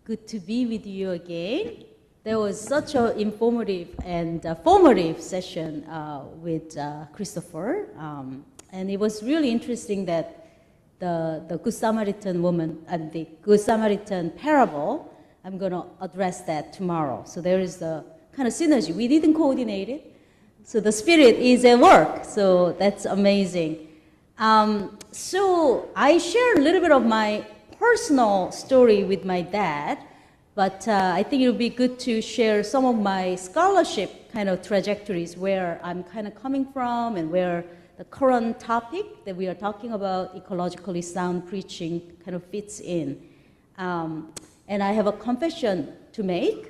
Good to be with you again. There was such an informative and formative session with Christopher. And it was really interesting that the Good Samaritan woman and the Good Samaritan parable, I'm going to address that tomorrow. So there is the kind of synergy. We didn't coordinate it. So the Spirit is at work. So that's amazing. So I shared a little bit of my personal story with my dad, but I think it would be good to share some of my scholarship kind of trajectories, where I'm kind of coming from and where the current topic that we are talking about, ecologically sound preaching, kind of fits in. And I have a confession to make.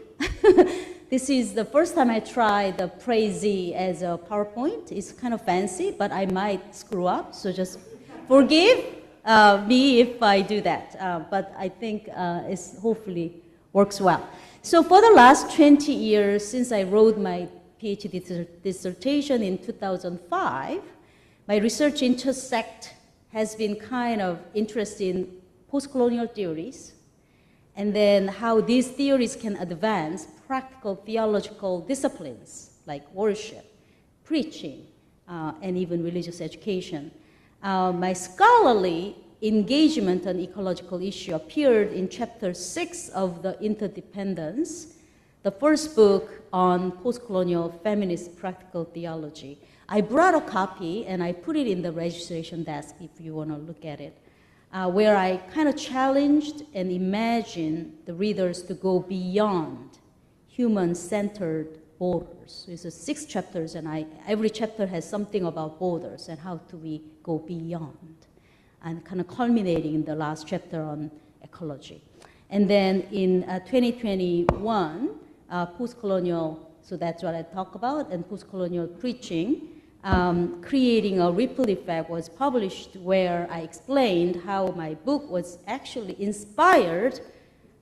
This is the first time I tried the Praise as a PowerPoint. It's kind of fancy, but I might screw up, so just forgive me if I do that. But I think it hopefully works well. So for the last 20 years, since I wrote my PhD dissertation in 2005, my research intersect has been kind of interested in post-colonial theories, and then how these theories can advance practical theological disciplines like worship, preaching, and even religious education. My scholarly engagement on ecological issue appeared in chapter 6 of The Interdependence, the first book on post-colonial feminist practical theology. I brought a copy and I put it in the registration desk if you want to look at it, where I kind of challenged and imagined the readers to go beyond human-centered borders. So it's 6 chapters, and every chapter has something about borders and how do we go beyond, and kind of culminating in the last chapter on ecology. And then in 2021, post-colonial, so that's what I talk about, and post-colonial preaching, creating a ripple effect, was published, where I explained how my book was actually inspired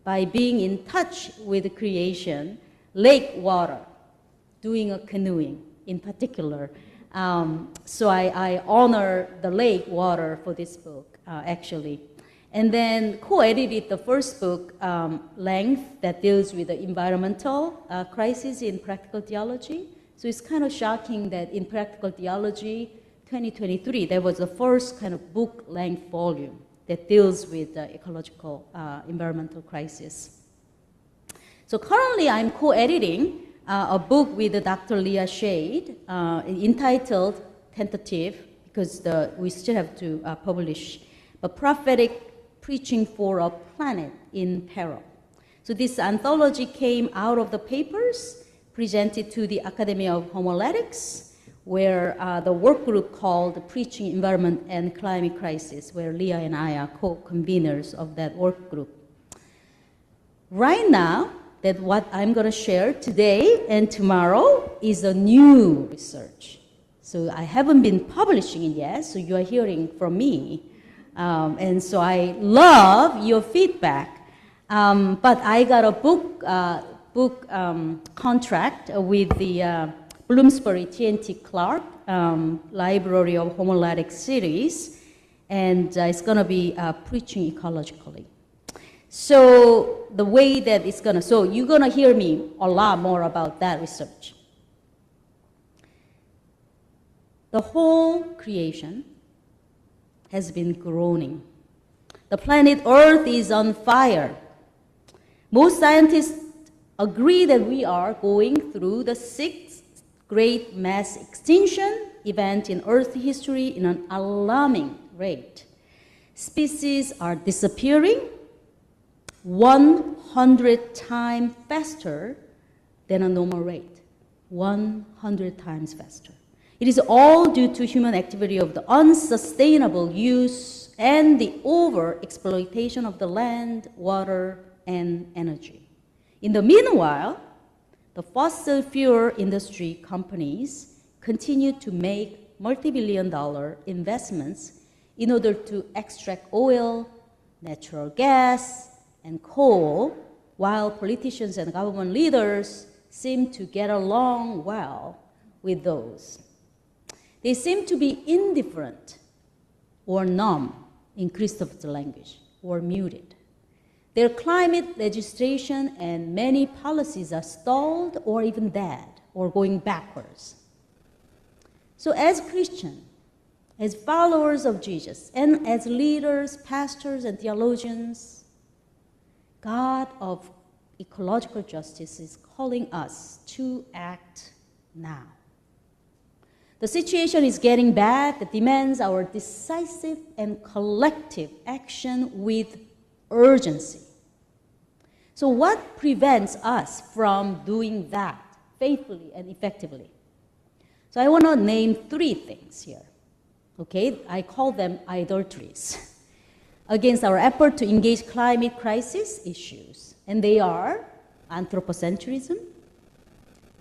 by being in touch with creation, lake water, doing a canoeing in particular. So I honor the lake water for this book, actually. And then co-edited the first book, Length, that deals with the environmental crisis in practical theology. So it's kind of shocking that in practical theology, 2023, there was the first kind of book-length volume that deals with the ecological environmental crisis. So currently I'm co-editing a book with Dr. Leah Shade entitled Tentative, because we still have to publish, but Prophetic Preaching for a Planet in Peril. So this anthology came out of the papers presented to the Academy of Homiletics, where the work group called Preaching, Environment, and Climate Crisis, where Leah and I are co-conveners of that work group. Right now, that what I'm going to share today and tomorrow is a new research. So I haven't been publishing it yet, so you are hearing from me. And so I love your feedback. But I got a book contract with the Bloomsbury T&T Clark Library of Homiletics series, and it's going to be preaching ecologically. So the way that it's going to, so you're going to hear me a lot more about that research. The whole creation has been groaning. The planet Earth is on fire. Most scientists agree that we are going through the 6th great mass extinction event in Earth history in an alarming rate. Species are disappearing 100 times faster than a normal rate. 100 times faster. It is all due to human activity of the unsustainable use and the over-exploitation of the land, water, and energy. In the meanwhile, the fossil fuel industry companies continue to make multi-billion-dollar investments in order to extract oil, natural gas, and coal, while politicians and government leaders seem to get along well with those. They seem to be indifferent or numb, in Christopher's language, or muted. Their climate legislation and many policies are stalled or even dead or going backwards. So as Christians, as followers of Jesus, and as leaders, pastors, and theologians, God of ecological justice is calling us to act now. The situation is getting bad that demands our decisive and collective action with urgency. So what prevents us from doing that faithfully and effectively? So I want to name 3 things here. Okay, I call them idolatries against our effort to engage climate crisis issues. And they are anthropocentrism,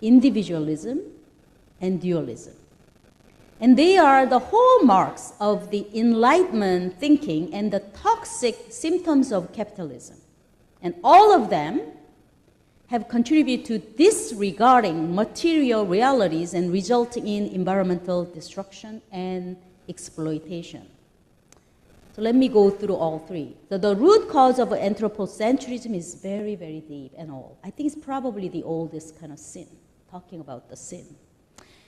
individualism, and dualism. And they are the hallmarks of the Enlightenment thinking and the toxic symptoms of capitalism. And all of them have contributed to disregarding material realities and resulting in environmental destruction and exploitation. So let me go through all 3. So the root cause of anthropocentrism is very, very deep and old. I think it's probably the oldest kind of sin, talking about the sin.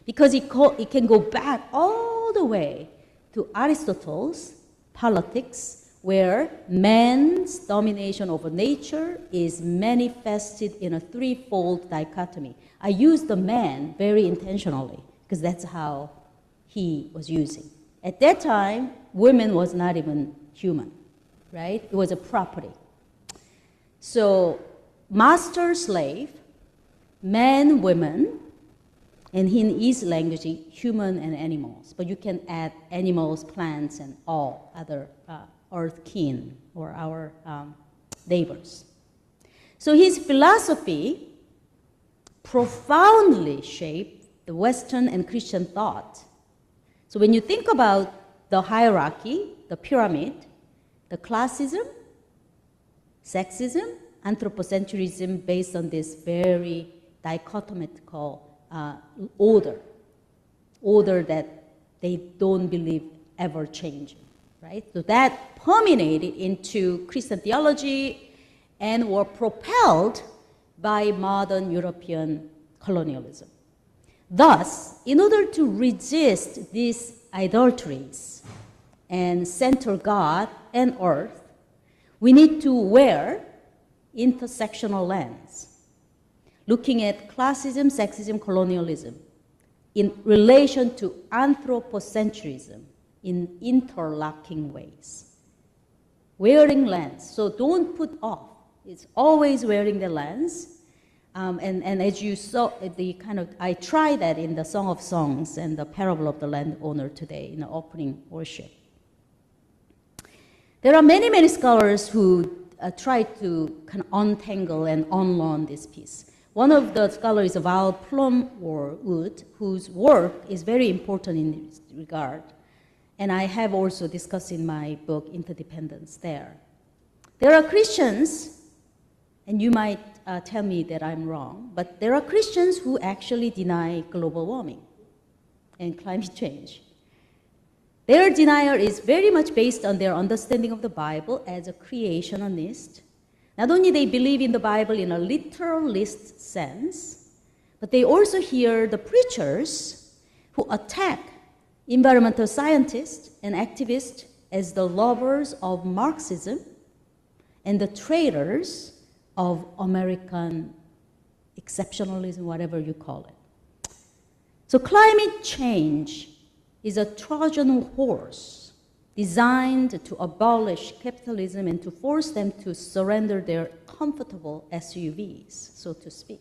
Because it can go back all the way to Aristotle's Politics, where man's domination over nature is manifested in a 3-fold dichotomy. I use the man very intentionally, because that's how he was using. At that time, women was not even human, right? It was a property. So master, slave, man, women, and in his language, human and animals. But you can add animals, plants, and all other earth kin or our neighbors. So his philosophy profoundly shaped the Western and Christian thought. So when you think about the hierarchy, the pyramid, the classism, sexism, anthropocentrism based on this very dichotomical order that they don't believe ever changing, right? So that permeated into Christian theology and were propelled by modern European colonialism. Thus, in order to resist these idolatries and center God and earth, we need to wear intersectional lens, looking at classism, sexism, colonialism in relation to anthropocentrism in interlocking ways. Wearing lens, so don't put off. It's always wearing the lens. And as you saw, I try that in the Song of Songs and the Parable of the Landowner today in the opening worship. There are many, many scholars who try to kind of untangle and unlearn this piece. One of the scholars is Val Plumwood, whose work is very important in this regard. And I have also discussed in my book, Interdependence, there. There are Christians, and you might tell me that I'm wrong, but there are Christians who actually deny global warming and climate change. Their denial is very much based on their understanding of the Bible as a creationist. Not only they believe in the Bible in a literalist sense, but they also hear the preachers who attack environmental scientists and activists as the lovers of Marxism and the traitors of American exceptionalism, whatever you call it. So climate change is a Trojan horse designed to abolish capitalism and to force them to surrender their comfortable SUVs, so to speak.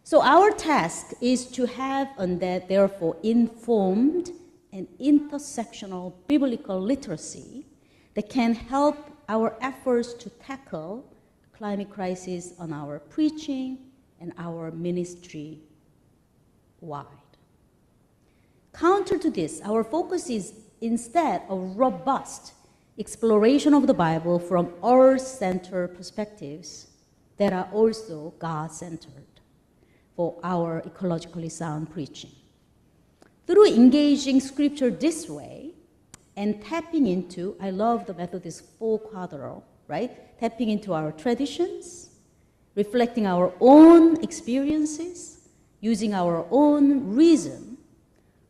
So our task is to have, and that therefore, informed and intersectional biblical literacy that can help our efforts to tackle climate crisis on our preaching and our ministry wide. Counter to this, our focus is instead a robust exploration of the Bible from earth-centered perspectives that are also God-centered for our ecologically sound preaching. Through engaging Scripture this way and tapping into, I love the Methodist 4 quadro, right? Tapping into our traditions, reflecting our own experiences, using our own reason,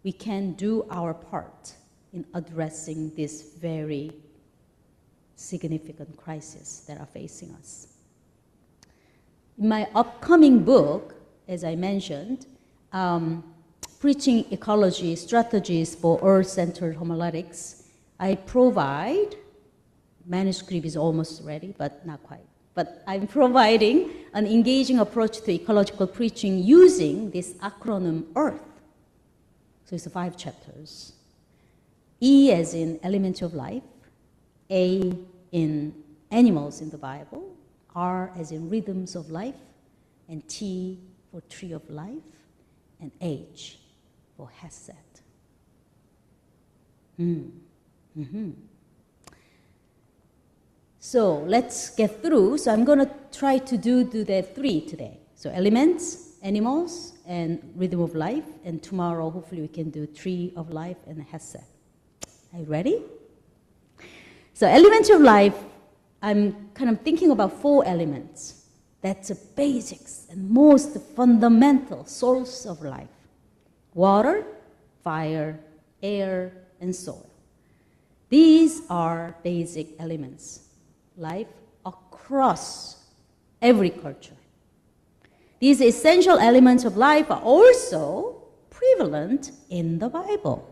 we can do our part in addressing this very significant crisis that are facing us. In my upcoming book, as I mentioned, Preaching Ecology, Strategies for Earth-Centered Homiletics, I provide, manuscript is almost ready, but not quite. But I'm providing an engaging approach to ecological preaching using this acronym EARTH. So it's 5 chapters. E as in element of life, A in animals in the Bible, R as in rhythms of life, and T for tree of life, and H for Hesed. So let's get through. So I'm going to try to do the 3 today. So elements, animals, and rhythm of life. And tomorrow, hopefully, we can do tree of life and Hesed. Are you ready? So elements of life, I'm kind of thinking about 4 elements. That's the basics and most fundamental source of life. Water, fire, air, and soil. These are basic elements. Life across every culture. These essential elements of life are also prevalent in the Bible.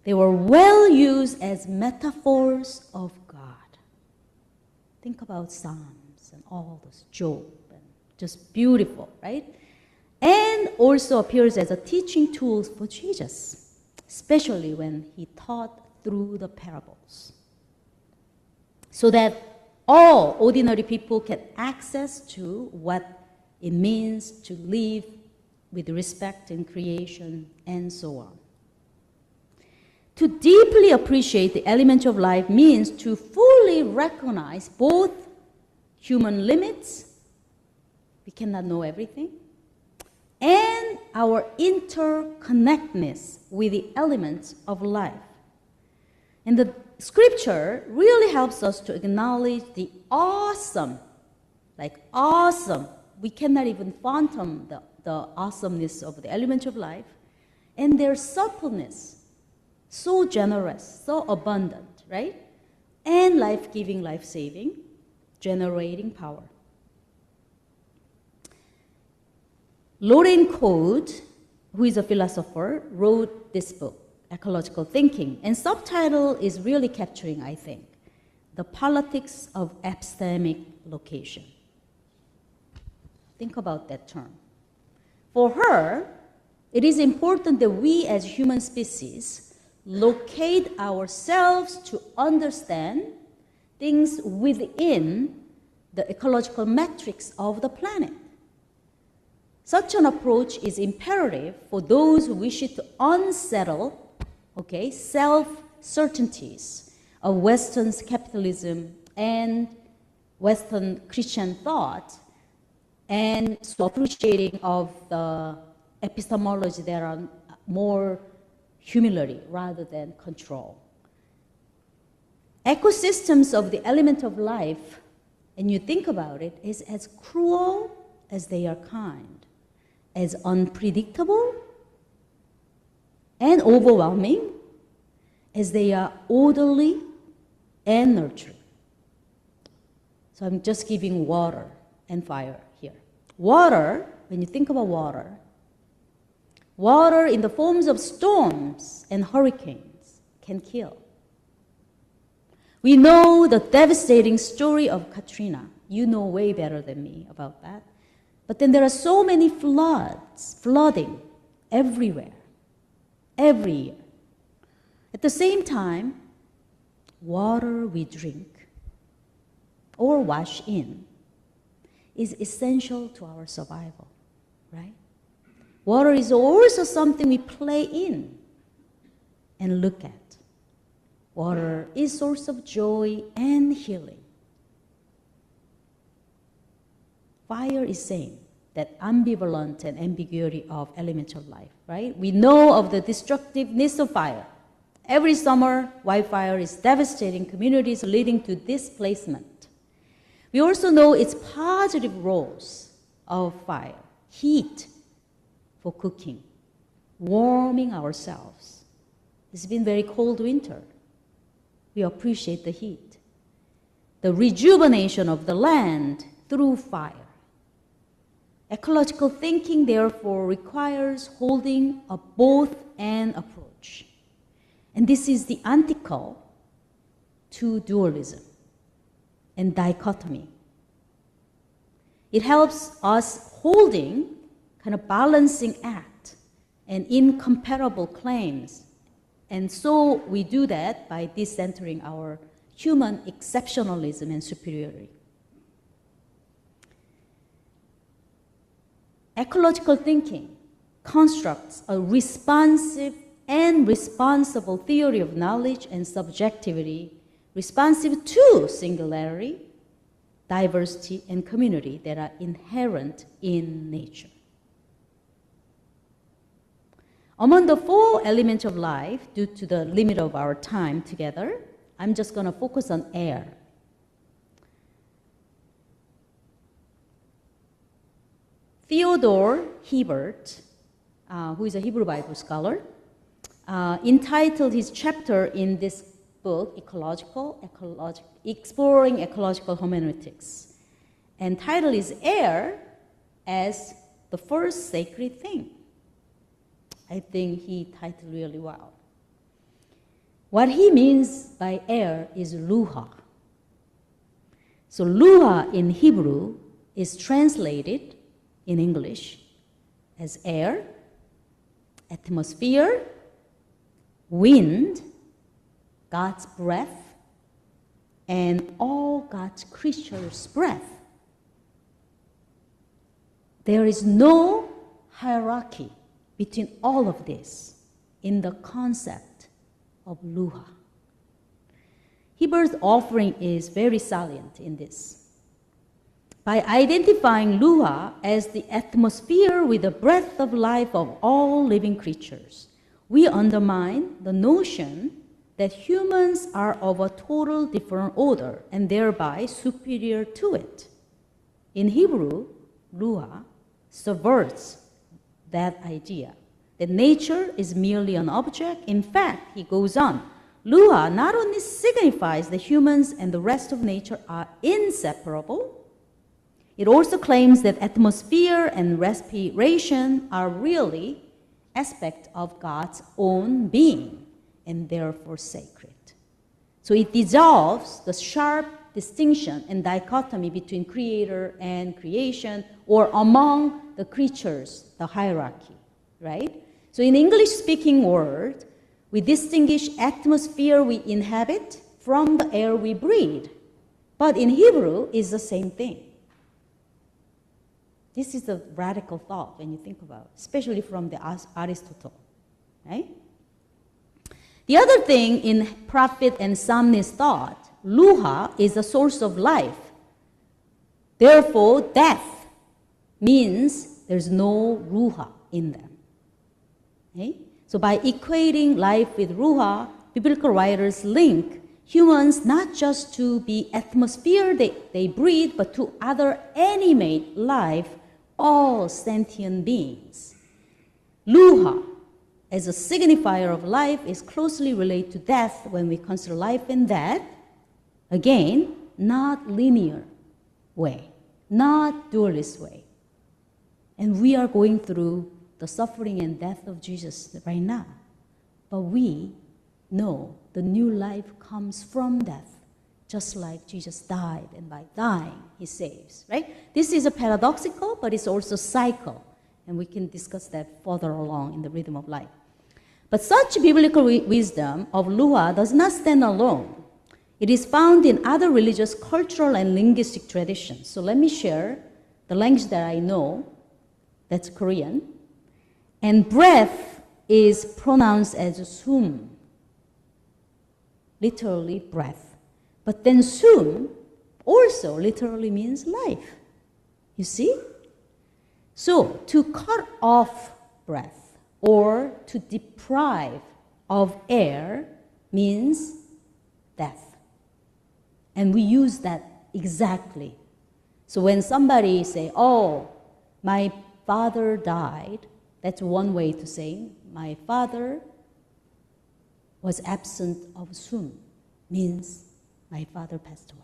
They were well used as metaphors of God. Think about Psalms and all those, Job, and just beautiful, right? And also appears as a teaching tool for Jesus, especially when he taught through the parables, so that all ordinary people can access to what it means to live with respect in creation and so on. To deeply appreciate the element of life means to fully recognize both human limits, we cannot know everything, and our interconnectedness with the elements of life. And the scripture really helps us to acknowledge the awesome, we cannot even fathom the awesomeness of the element of life, and their suppleness, so generous, so abundant, right? And life-giving, life-saving, generating power. Lorraine Code, who is a philosopher, wrote this book, Ecological Thinking, and subtitle is really capturing, I think, the politics of epistemic location. Think about that term. For her, it is important that we as human species locate ourselves to understand things within the ecological matrix of the planet. Such an approach is imperative for those who wish to unsettle self-certainties of Western capitalism and Western Christian thought, and so appreciating of the epistemology that are more humility rather than control. Ecosystems of the element of life, and you think about it, is as cruel as they are kind, as unpredictable and overwhelming as they are orderly and nurturing. So I'm just giving water and fire here. Water, when you think about water, water in the forms of storms and hurricanes can kill. We know the devastating story of Katrina. You know way better than me about that. But then there are so many flooding everywhere, every year. At the same time, water we drink or wash in is essential to our survival, right? Water is also something we play in and look at. Water is a source of joy and healing. Fire is same, that ambivalent and ambiguity of elemental life, right? We know of the destructiveness of fire. Every summer, wildfire is devastating communities, leading to displacement. We also know its positive roles of fire: heat for cooking, warming ourselves. It's been very cold winter. We appreciate the heat. The rejuvenation of the land through fire. Ecological thinking, therefore, requires holding a both-and approach. And this is the antithetical to dualism and dichotomy. It helps us holding kind of balancing act and incomparable claims. And so we do that by decentering our human exceptionalism and superiority. Ecological thinking constructs a responsive and responsible theory of knowledge and subjectivity, responsive to singularity, diversity, and community that are inherent in nature. Among the four elements of life, due to the limit of our time together, I'm just going to focus on air. Theodore Hiebert, who is a Hebrew Bible scholar, entitled his chapter in this book, Exploring Ecological Hermeneutics. And title is Air as the First Sacred Thing. I think he titled really well. What he means by air is luha. So luha in Hebrew is translated in English as air, atmosphere, wind, God's breath, and all God's creatures' breath. There is no hierarchy between all of this in the concept of luha. Heber's offering is very salient in this. By identifying luha as the atmosphere with the breath of life of all living creatures, we undermine the notion that humans are of a total different order and thereby superior to it. In Hebrew, luha subverts that idea, that nature is merely an object. In fact, he goes on, luha not only signifies that humans and the rest of nature are inseparable, it also claims that atmosphere and respiration are really aspects of God's own being and therefore sacred. So it dissolves the sharp distinction and dichotomy between creator and creation, or among the creatures, the hierarchy, right? So in English-speaking world, we distinguish atmosphere we inhabit from the air we breathe. But in Hebrew, it's the same thing. This is a radical thought when you think about it, especially from the Aristotle, right? The other thing in prophet and psalmist thought, luha is a source of life. Therefore, death means there's no ruha in them. Okay? So by equating life with ruha, biblical writers link humans not just to the atmosphere they breathe, but to other animate life, all sentient beings. Luha, as a signifier of life, is closely related to death when we consider life and death. Again, not linear way, not dualist way. And we are going through the suffering and death of Jesus right now. But we know the new life comes from death, just like Jesus died, and by dying, he saves, right? This is a paradoxical, but it's also cycle, and we can discuss that further along in the rhythm of life. But such biblical wisdom of luha does not stand alone. It is found in other religious, cultural, and linguistic traditions. So let me share the language that I know, that's Korean. And breath is pronounced as sum, literally breath. But then sum also literally means life. You see? So to cut off breath or to deprive of air means death. And we use that exactly. So when somebody say, oh, my father died, that's one way to say, my father was absent of soon, means my father passed away.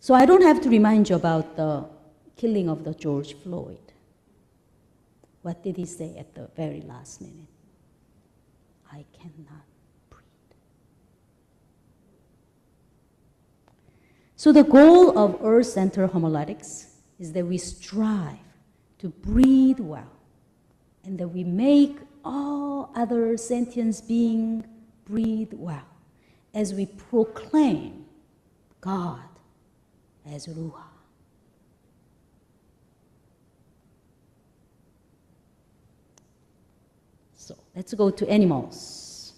So I don't have to remind you about the killing of the George Floyd. What did he say at the very last minute? I cannot breathe. So the goal of Earth-centered homiletics is that we strive to breathe well, and that we make all other sentient beings breathe well, as we proclaim God as Ruha. So let's go to animals.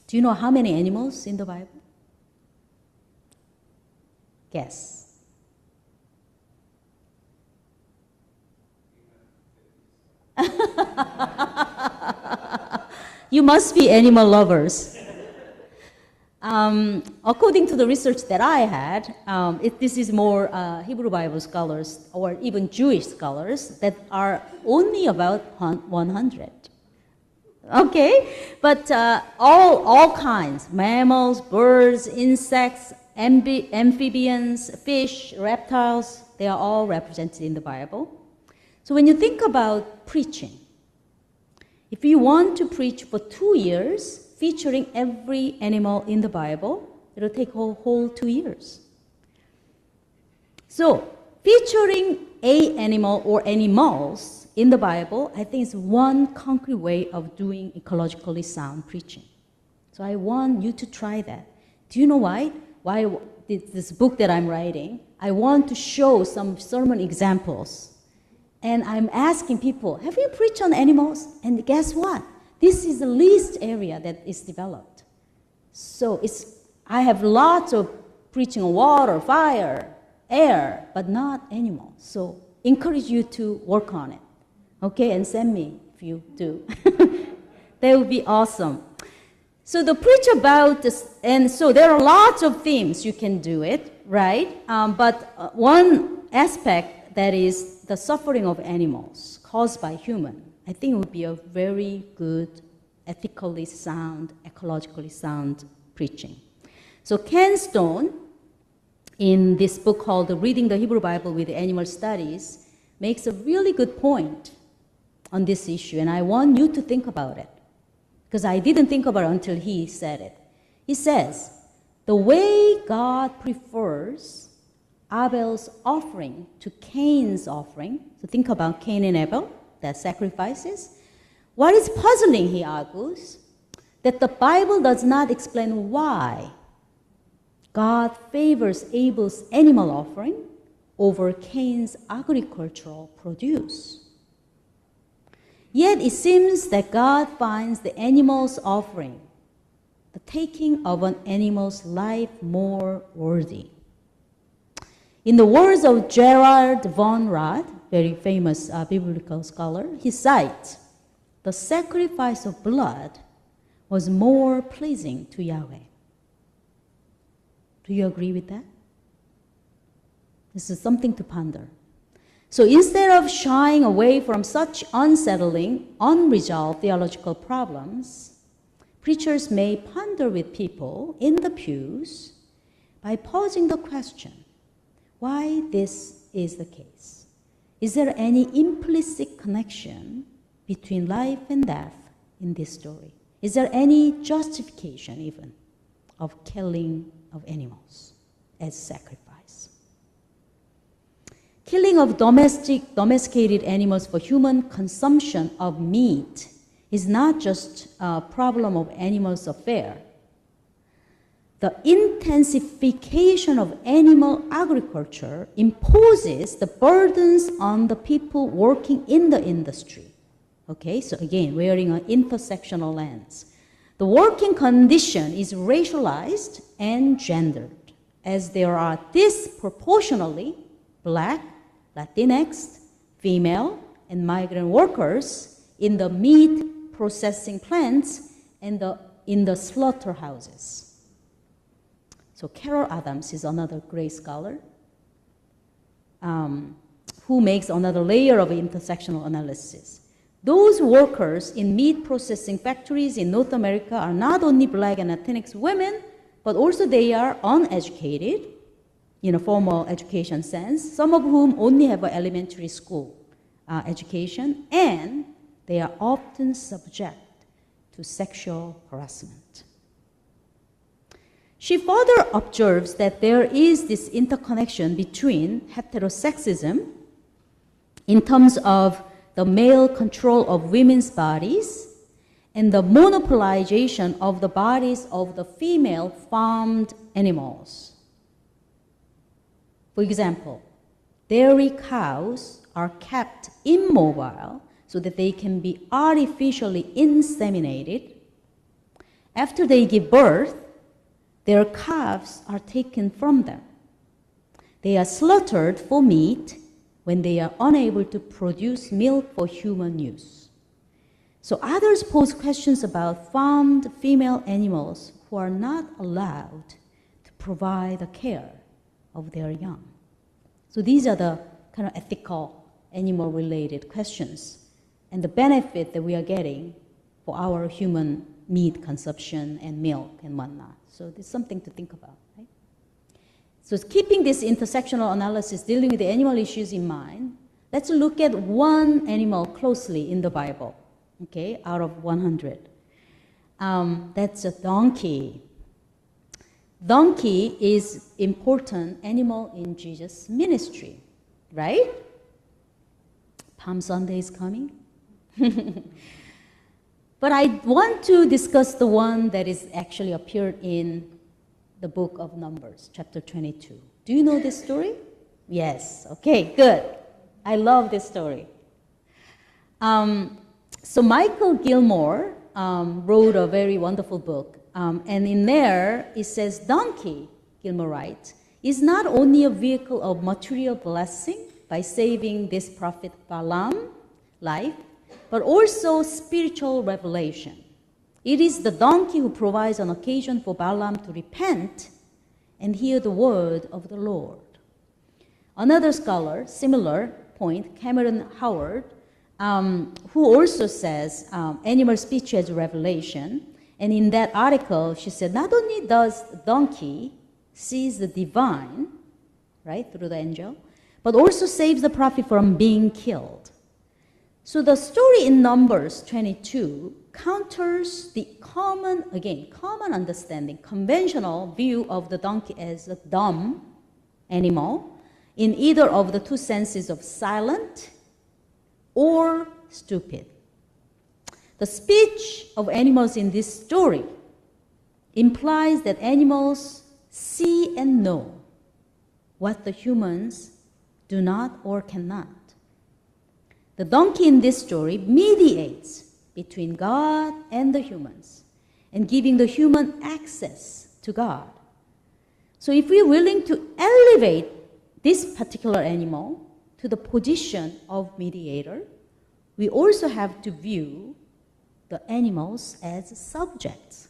Do you know how many animals in the Bible? Guess. You must be animal lovers. According to the research that I had, this is more Hebrew Bible scholars or even Jewish scholars that are only about 100. Okay? But all kinds, mammals, birds, insects, amphibians, fish, reptiles, they are all represented in the Bible. So when you think about preaching, if you want to preach for 2 years, featuring every animal in the Bible, it'll take a whole 2 years. So, featuring a animal or animals in the Bible, I think is one concrete way of doing ecologically sound preaching. So I want you to try that. Do you know why? Why this book that I'm writing, I want to show some sermon examples. And I'm asking people, have you preached on animals? And guess what? This is the least area that is developed. So I have lots of preaching on water, fire, air, but not animals. So encourage you to work on it. Okay, and send me if you do. That would be awesome. So the preach about this, and so there are lots of themes you can do it, right? But one aspect that is the suffering of animals caused by human, I think it would be a very good, ethically sound, ecologically sound preaching. So Ken Stone, in this book called Reading the Hebrew Bible with Animal Studies, makes a really good point on this issue, and I want you to think about it, because I didn't think about it until he said it. He says, the way God prefers Abel's offering to Cain's offering, so think about Cain and Abel, the sacrifices. What is puzzling, he argues, that the Bible does not explain why God favors Abel's animal offering over Cain's agricultural produce. Yet it seems that God finds the animal's offering, the taking of an animal's life, more worthy. In the words of Gerard von Rad, very famous biblical scholar, he cites, the sacrifice of blood was more pleasing to Yahweh. Do you agree with that? This is something to ponder. So instead of shying away from such unsettling, unresolved theological problems, preachers may ponder with people in the pews by posing the question, why this is the case? Is there any implicit connection between life and death in this story? Is there any justification even of killing of animals as sacrifice? Killing of domesticated animals for human consumption of meat is not just a problem of animals' affair. The intensification of animal agriculture imposes the burdens on the people working in the industry. Okay, so again, wearing an intersectional lens. The working condition is racialized and gendered, as there are disproportionately Black, Latinx, female, and migrant workers in the meat processing plants and in the slaughterhouses. So Carol Adams is another great scholar who makes another layer of intersectional analysis. Those workers in meat processing factories in North America are not only Black and Latinx women, but also they are uneducated in a formal education sense, some of whom only have an elementary school education, and they are often subject to sexual harassment. She further observes that there is this interconnection between heterosexism in terms of the male control of women's bodies and the monopolization of the bodies of the female farmed animals. For example, dairy cows are kept immobile so that they can be artificially inseminated. After they give birth, their calves are taken from them. They are slaughtered for meat when they are unable to produce milk for human use. So others pose questions about farmed female animals who are not allowed to provide the care of their young. So these are the kind of ethical, animal-related questions and the benefit that we are getting for our human meat consumption and milk and whatnot. So there's something to think about, right? So keeping this intersectional analysis dealing with the animal issues in mind, let's look at one animal closely in the Bible, okay, out of 100. That's a donkey. Donkey is important animal in Jesus' ministry, right? Palm Sunday is coming. But I want to discuss the one that is actually appeared in the book of Numbers, chapter 22. Do you know this story? Yes. Okay, good. I love this story. So Michael Gilmore wrote a very wonderful book. And in there, it says, donkey, Gilmore writes, is not only a vehicle of material blessing by saving this prophet Balaam's life, but also spiritual revelation. It is the donkey who provides an occasion for Balaam to repent and hear the word of the Lord. Another scholar, similar point, Cameron Howard, who also says animal speech as revelation. And in that article, she said, not only does the donkey sees the divine, right, through the angel, but also saves the prophet from being killed. So the story in Numbers 22 counters the common understanding, conventional view of the donkey as a dumb animal in either of the two senses of silent or stupid. The speech of animals in this story implies that animals see and know what the humans do not or cannot. The donkey in this story mediates between God and the humans and giving the human access to God. So if we're willing to elevate this particular animal to the position of mediator, we also have to view the animals as subjects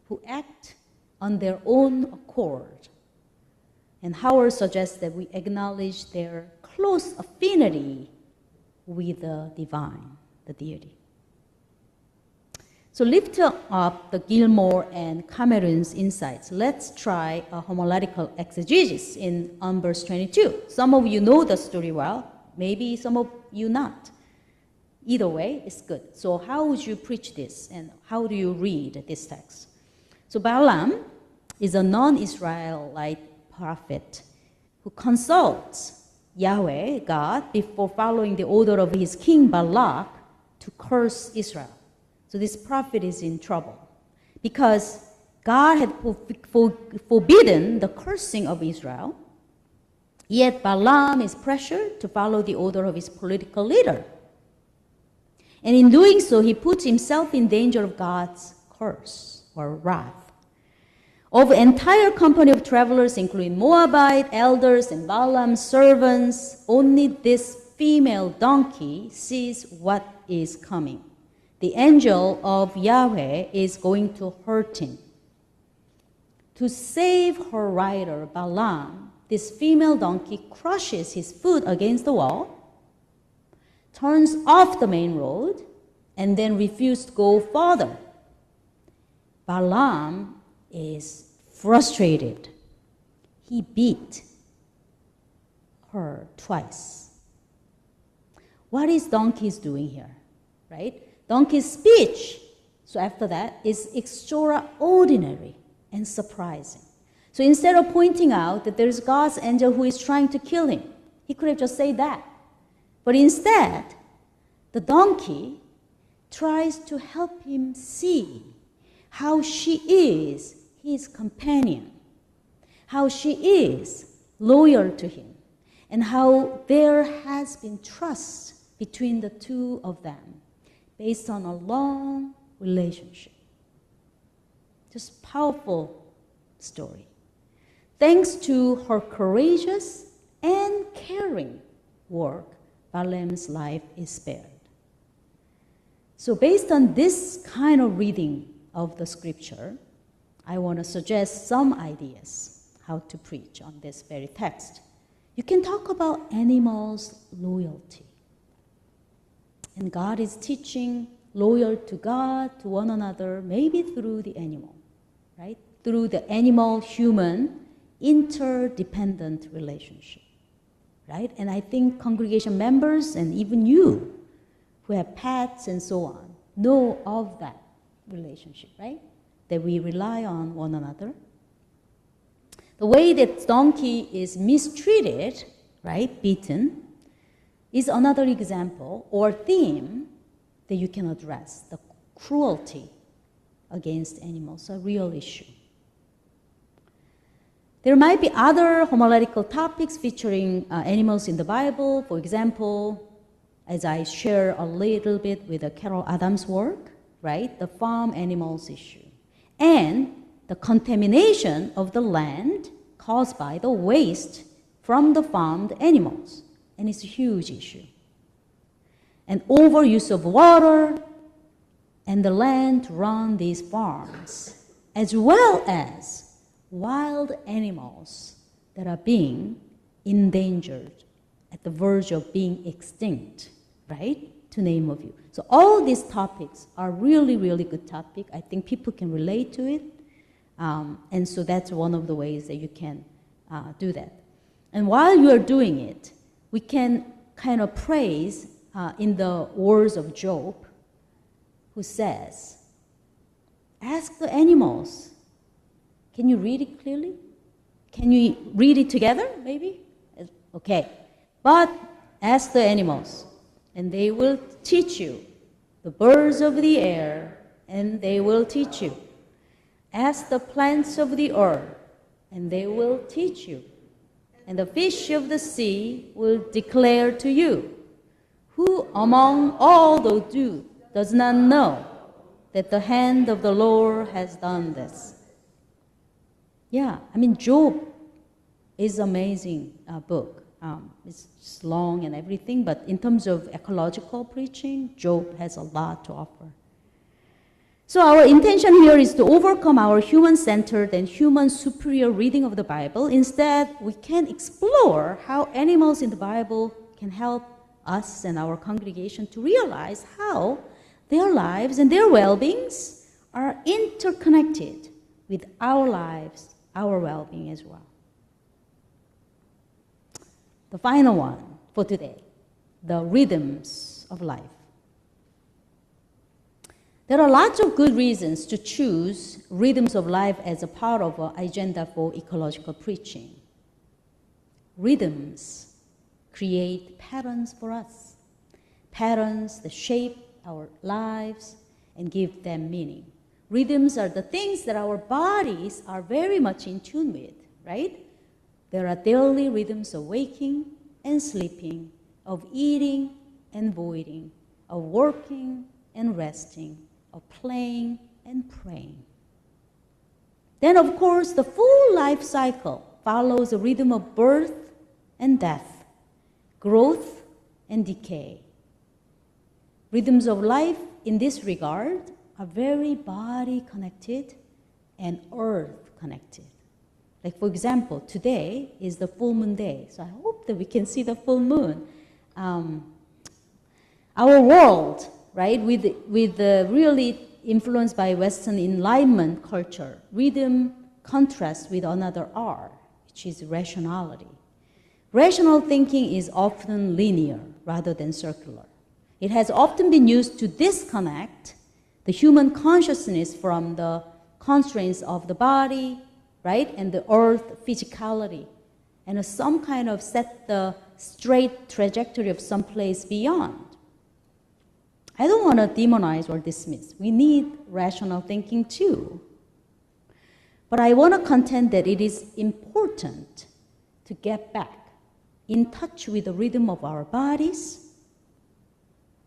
who act on their own accord. And Howard suggests that we acknowledge their close affinity with the divine, the deity. So lift up the Gilmore and Cameron's insights. Let's try a homiletical exegesis in verse 22. Some of you know the story well, maybe some of you not. Either way, it's good. So how would you preach this and how do you read this text? So Balaam is a non-Israelite prophet who consults Yahweh, God, before following the order of his king Balak to curse Israel. So this prophet is in trouble because God had forbidden the cursing of Israel, yet Balaam is pressured to follow the order of his political leader. And in doing so, he puts himself in danger of God's curse or wrath. Of the entire company of travelers, including Moabite elders and Balaam's servants, only this female donkey sees what is coming. the angel of Yahweh is going to hurt him. To save her rider, Balaam, this female donkey crushes his foot against the wall, turns off the main road, and then refuses to go further. Balaam is frustrated. He beat her twice. What is donkeys doing here, right? Donkey's speech, so after that, is extraordinary and surprising. So instead of pointing out that there's God's angel who is trying to kill him, he could have just said that. But instead, the donkey tries to help him see how she is his companion, how she is loyal to him, and how there has been trust between the two of them based on a long relationship. Just powerful story. Thanks to her courageous and caring work, Balaam's life is spared. So based on this kind of reading of the scripture, I want to suggest some ideas how to preach on this very text. You can talk about animals' loyalty. And God is teaching loyal to God, to one another, maybe through the animal, right? Through the animal-human interdependent relationship, right? And I think congregation members and even you who have pets and so on know of that relationship, right? That we rely on one another. The way that donkey is mistreated, right, beaten, is another example or theme that you can address. The cruelty against animals, a real issue. There might be other homiletical topics featuring animals in the Bible. For example, as I share a little bit with Carol Adams' work, right, the farm animals issue, and the contamination of the land caused by the waste from the farmed animals. And it's a huge issue. And overuse of water and the land to run these farms, as well as wild animals that are being endangered at the verge of being extinct, right? To name a few. So all these topics are really, really good topic. I think people can relate to it. And so that's one of the ways that you can do that. And while you are doing it, we can kind of praise in the words of Job, who says, ask the animals. Can you read it clearly? Can you read it together, maybe? Okay. But ask the animals, and they will teach you. The birds of the air, and they will teach you. Ask the plants of the earth, and they will teach you. And the fish of the sea will declare to you. Who among all the dew does not know that the hand of the Lord has done this? Yeah, I mean, Job is an amazing book. It's just long and everything, but in terms of ecological preaching, Job has a lot to offer. So our intention here is to overcome our human-centered and human-superior reading of the Bible. Instead, we can explore how animals in the Bible can help us and our congregation to realize how their lives and their well-beings are interconnected with our lives, our well-being as well. The final one for today, the rhythms of life. There are lots of good reasons to choose rhythms of life as a part of our agenda for ecological preaching. Rhythms create patterns for us, patterns that shape our lives and give them meaning. Rhythms are the things that our bodies are very much in tune with, right? There are daily rhythms of waking and sleeping, of eating and voiding, of working and resting, of playing and praying. Then, of course, the full life cycle follows a rhythm of birth and death, growth and decay. Rhythms of life in this regard are very body connected and earth connected. Like for example, today is the full moon day, so I hope that we can see the full moon. Our world, right, with really influenced by Western Enlightenment culture, rhythm contrasts with another R, which is rationality. Rational thinking is often linear rather than circular. It has often been used to disconnect the human consciousness from the constraints of the body, right, and the earth physicality, and some kind of set the straight trajectory of some place beyond. I don't want to demonize or dismiss. We need rational thinking too. But I want to contend that it is important to get back in touch with the rhythm of our bodies,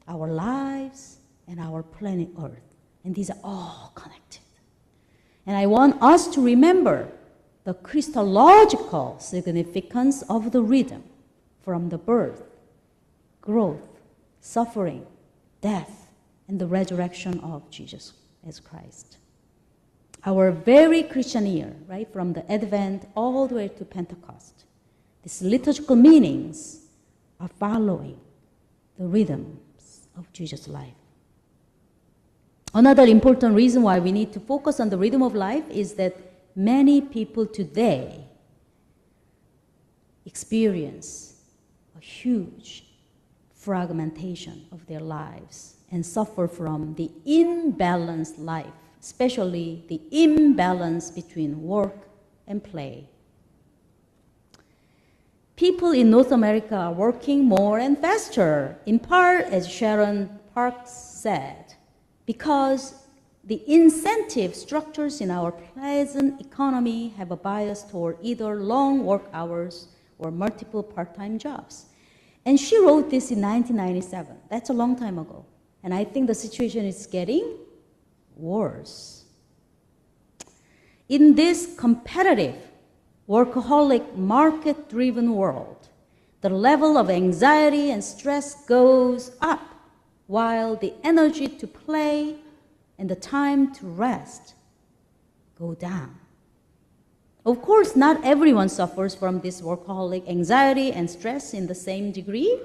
our lives, and our planet Earth. And these are all connected. And I want us to remember the Christological significance of the rhythm from the birth, growth, suffering, death, and the resurrection of Jesus as Christ. Our very Christian year, right, from the Advent all the way to Pentecost, these liturgical meanings are following the rhythms of Jesus' life. Another important reason why we need to focus on the rhythm of life is that many people today experience a huge fragmentation of their lives and suffer from the imbalanced life, especially the imbalance between work and play. People in North America are working more and faster, in part, as Sharon Parks said, because the incentive structures in our present economy have a bias toward either long work hours or multiple part-time jobs. And she wrote this in 1997. That's a long time ago. And I think the situation is getting worse. In this competitive, workaholic, market-driven world, the level of anxiety and stress goes up, while the energy to play and the time to rest go down. Of course, not everyone suffers from this workaholic anxiety and stress in the same degree.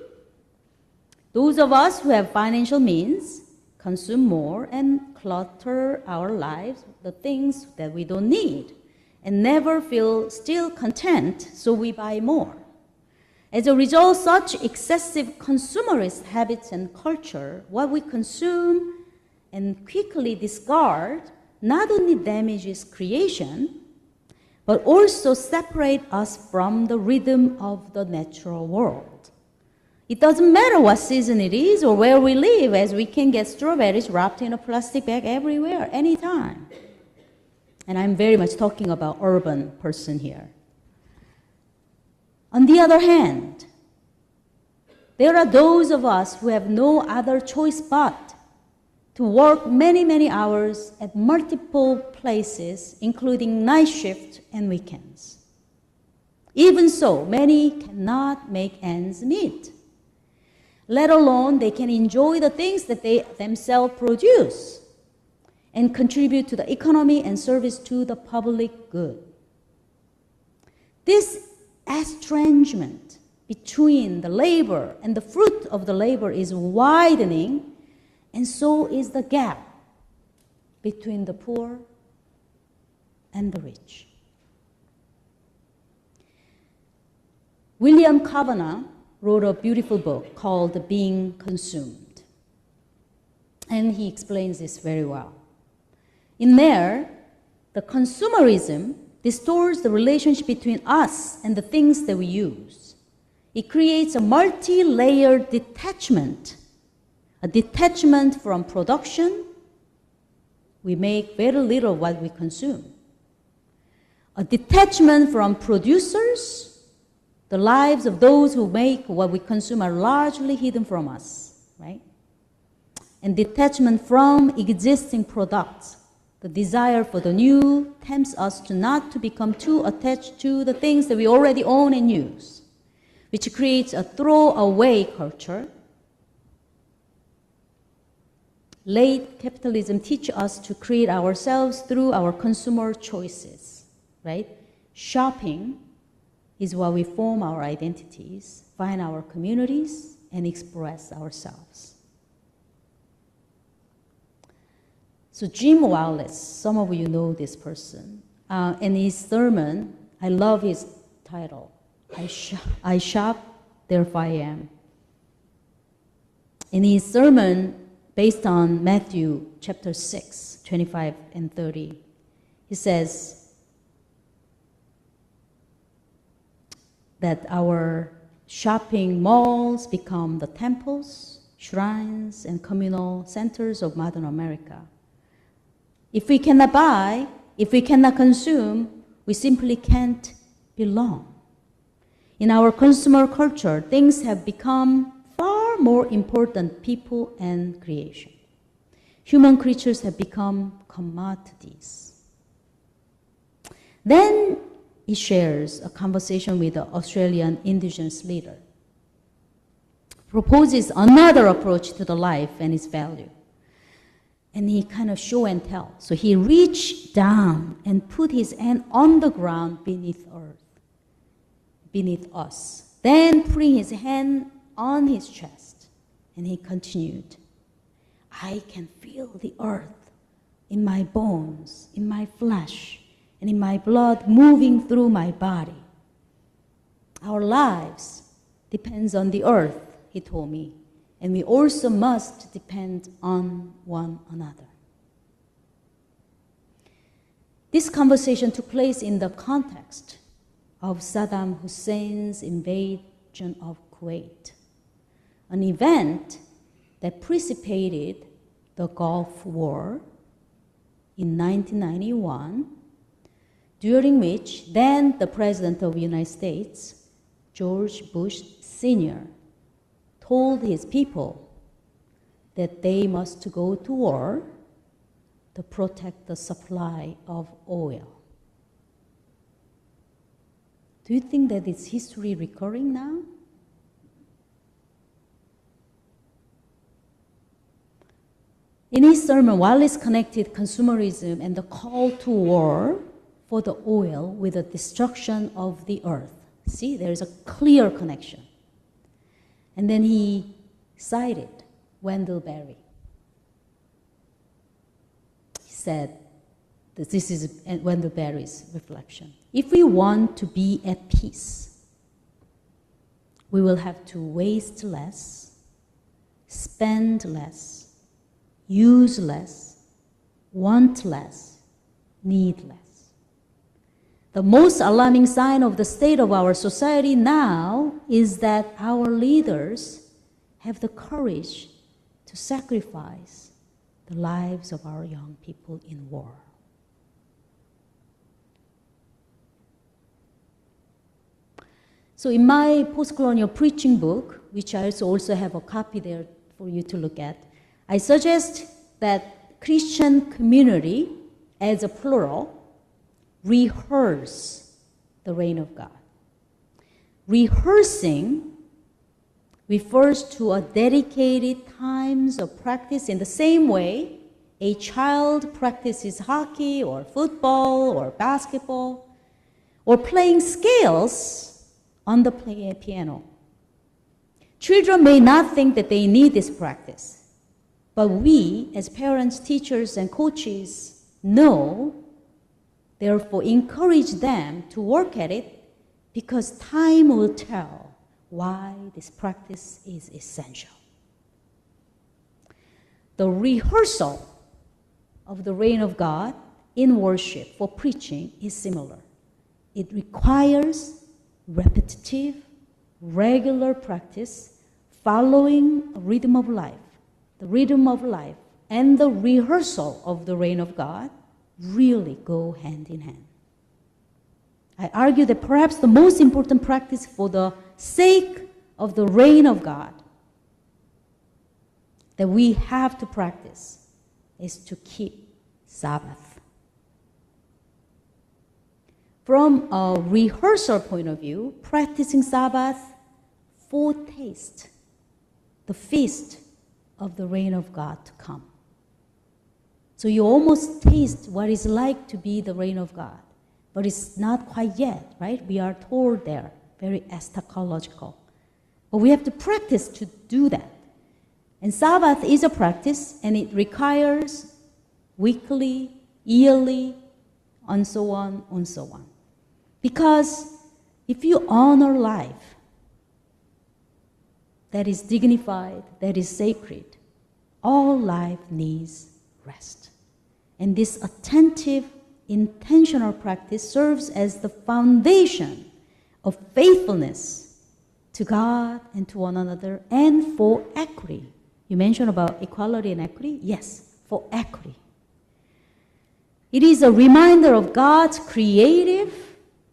Those of us who have financial means consume more and clutter our lives with the things that we don't need and never feel still content, so we buy more. As a result, such excessive consumerist habits and culture, what we consume and quickly discard, not only damages creation, but also separate us from the rhythm of the natural world. It doesn't matter what season it is or where we live, as we can get strawberries wrapped in a plastic bag everywhere, anytime. And I'm very much talking about urban person here. On the other hand, there are those of us who have no other choice but to work many, many hours at multiple places, including night shift and weekends. Even so, many cannot make ends meet, let alone they can enjoy the things that they themselves produce and contribute to the economy and service to the public good. This estrangement between the labor and the fruit of the labor is widening, and so is the gap between the poor and the rich. William Kavanagh wrote a beautiful book called Being Consumed, and he explains this very well. In there, the consumerism distorts the relationship between us and the things that we use. It creates a multi-layered detachment, a detachment from production. We make very little of what we consume. A detachment from producers. The lives of those who make what we consume are largely hidden from us, right? And detachment from existing products. The desire for the new tempts us to not to become too attached to the things that we already own and use, which creates a throwaway culture. late capitalism teach us to create ourselves through our consumer choices, right? Shopping is where we form our identities, find our communities, and express ourselves. So Jim Wallace, some of you know this person, in his sermon, I love his title, I shop, therefore I am. In his sermon, based on Matthew chapter 6, 25 and 30, he says that our shopping malls become the temples, shrines, and communal centers of modern America. If we cannot buy, if we cannot consume, we simply can't belong. In our consumer culture, things have become far more important people and creation. Human creatures have become commodities. Then he shares a conversation with an Australian indigenous leader, proposes another approach to the life and its value. And he kind of show and tell. So he reached down and put his hand on the ground beneath earth, beneath us. Then putting his hand on his chest, and he continued, I can feel the earth in my bones, in my flesh, and in my blood moving through my body. Our lives depends on the earth, he told me, and we also must depend on one another. This conversation took place in the context of Saddam Hussein's invasion of Kuwait, an event that precipitated the Gulf War in 1991, during which then the President of the United States, George Bush Sr., told his people that they must go to war to protect the supply of oil. Do you think that is history recurring now? In his sermon, Wallace connected consumerism and the call to war for the oil with the destruction of the earth. See, there is a clear connection. And then he cited Wendell Berry. He said that this is Wendell Berry's reflection. If we want to be at peace, we will have to waste less, spend less, use less, want less, need less. The most alarming sign of the state of our society now is that our leaders have the courage to sacrifice the lives of our young people in war. So in my post-colonial preaching book, which I also have a copy there for you to look at, I suggest that Christian community, as a plural, rehearse the reign of God. Rehearsing refers to a dedicated times of practice in the same way a child practices hockey or football or basketball or playing scales on the piano. Children may not think that they need this practice, but we, as parents, teachers, and coaches, know, therefore encourage them to work at it because time will tell why this practice is essential. The rehearsal of the reign of God in worship for preaching is similar. It requires repetitive, regular practice following a rhythm of life. The rhythm of life and the rehearsal of the reign of God really go hand in hand. I argue that perhaps the most important practice for the sake of the reign of God that we have to practice is to keep Sabbath. From a rehearsal point of view, practicing Sabbath foretaste the feast of the reign of God to come. So you almost taste what it's like to be the reign of God. But it's not quite yet, right? We are told there, very eschatological. But we have to practice to do that. And Sabbath is a practice, and it requires weekly, yearly, and so on, and so on. Because if you honor life that is dignified, that is sacred, all life needs rest. And this attentive, intentional practice serves as the foundation of faithfulness to God and to one another, and for equity. You mentioned about equality and equity? Yes, for equity. It is a reminder of God's creative,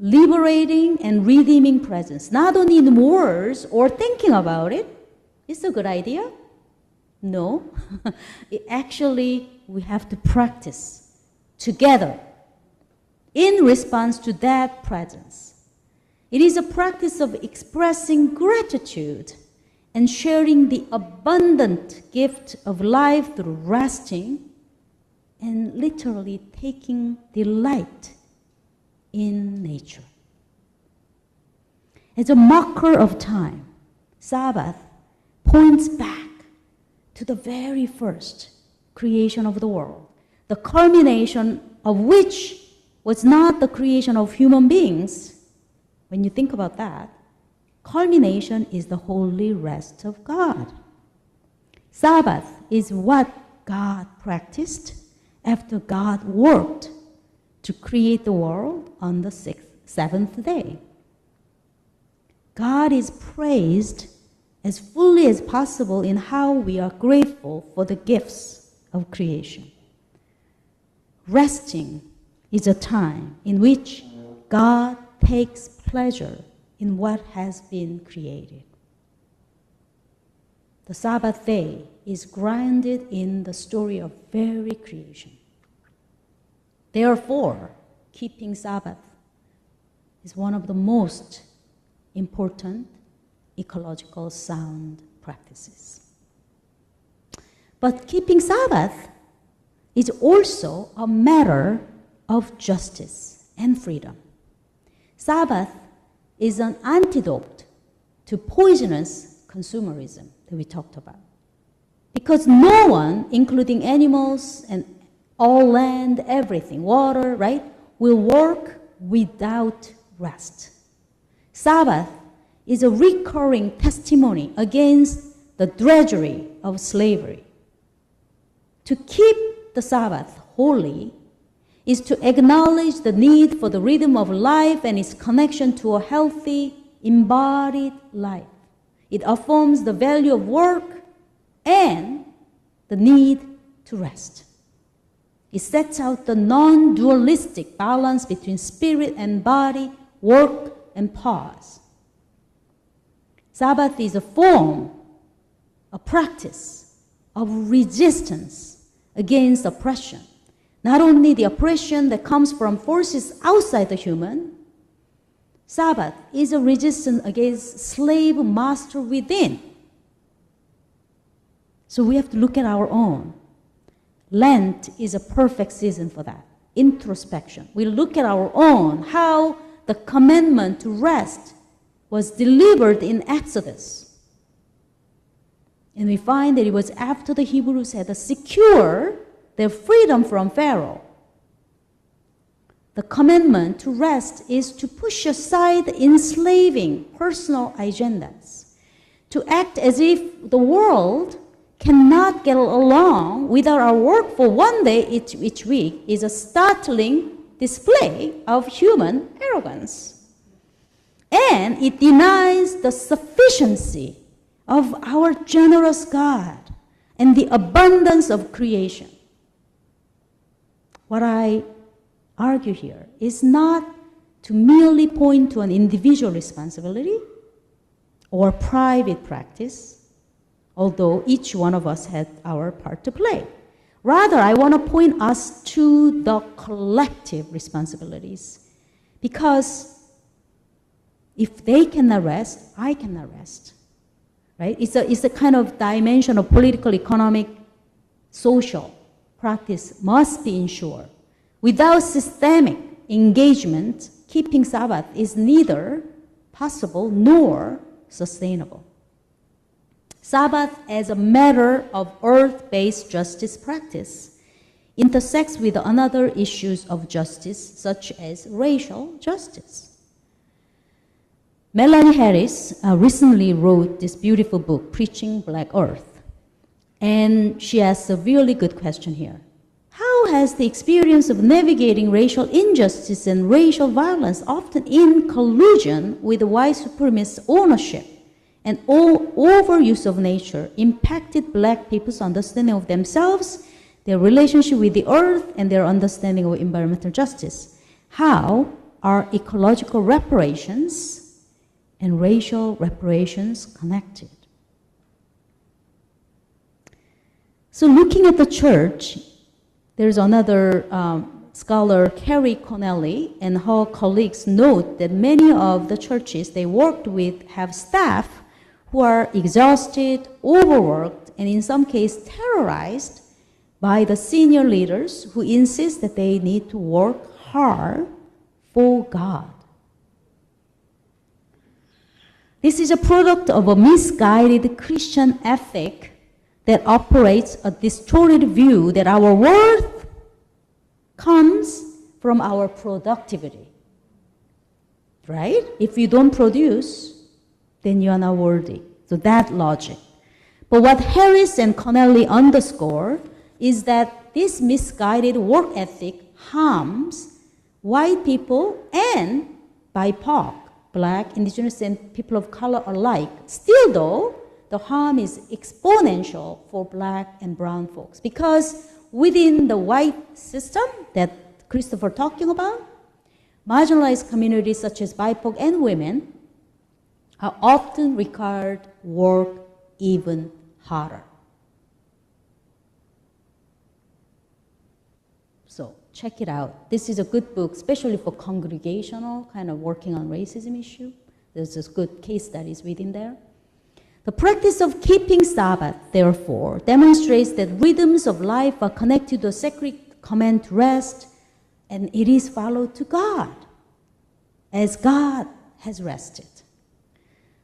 liberating, and redeeming presence, not only in words or thinking about it. It's a good idea. No, we have to practice together in response to that presence. It is a practice of expressing gratitude and sharing the abundant gift of life through resting and literally taking delight in nature. As a marker of time, Sabbath points back to the very first creation of the world, the culmination of which was not the creation of human beings. When you think about that, culmination is the holy rest of God. Sabbath is what God practiced after God worked to create the world on the seventh day. God is praised as fully as possible in how we are grateful for the gifts of creation. Resting is a time in which God takes pleasure in what has been created. The Sabbath day is grounded in the story of very creation. Therefore, keeping Sabbath is one of the most important ecological sound practices. But keeping Sabbath is also a matter of justice and freedom. Sabbath is an antidote to poisonous consumerism that we talked about. Because no one, including animals and all land, everything, water, right, will work without rest. Sabbath is a recurring testimony against the drudgery of slavery. To keep the Sabbath holy is to acknowledge the need for the rhythm of life and its connection to a healthy, embodied life. It affirms the value of work and the need to rest. It sets out the non-dualistic balance between spirit and body, work and pause. Sabbath is a form, a practice of resistance against oppression. Not only the oppression that comes from forces outside the human, Sabbath is a resistance against slave master within. So we have to look at our own. Lent is a perfect season for that. Introspection. We look at our own, how the commandment to rest was delivered in Exodus. And we find that it was after the Hebrews had secured their freedom from Pharaoh. The commandment to rest is to push aside enslaving personal agendas, to act as if the world cannot get along without our work for one day each week is a startling display of human arrogance. And it denies the sufficiency of our generous God and the abundance of creation. What I argue here is not to merely point to an individual responsibility or private practice, although each one of us had our part to play. Rather, I want to point us to the collective responsibilities. Because if they cannot rest, I cannot rest. Right? It's a kind of dimension of political, economic, social practice must be ensured. Without systemic engagement, keeping Sabbath is neither possible nor sustainable. Sabbath as a matter of earth-based justice practice intersects with other issues of justice, such as racial justice. Melanie Harris recently wrote this beautiful book, Preaching Black Earth, and she asks a really good question here. How has the experience of navigating racial injustice and racial violence, often in collusion with white supremacist ownership and overuse of nature, impacted Black people's understanding of themselves, their relationship with the earth, and their understanding of environmental justice? How are ecological reparations and racial reparations connected? So looking at the church, there's another scholar, Carrie Connelly, and her colleagues note that many of the churches they worked with have staff who are exhausted, overworked, and in some cases terrorized by the senior leaders who insist that they need to work hard for God. This is a product of a misguided Christian ethic that operates a distorted view that our worth comes from our productivity. Right? If you don't produce, then you are not worthy. So that logic. But what Harris and Connelly underscore is that this misguided work ethic harms white people and BIPOC, Black, Indigenous, and people of color alike. Still though, the harm is exponential for Black and brown folks, because within the white system that Christopher talking about, marginalized communities such as BIPOC and women are often required work even harder. So check it out. This is a good book, especially for congregational kind of working on racism issue. There's just good case studies within there. The practice of keeping Sabbath, therefore, demonstrates that rhythms of life are connected to a sacred command to rest, and it is followed to God, as God has rested.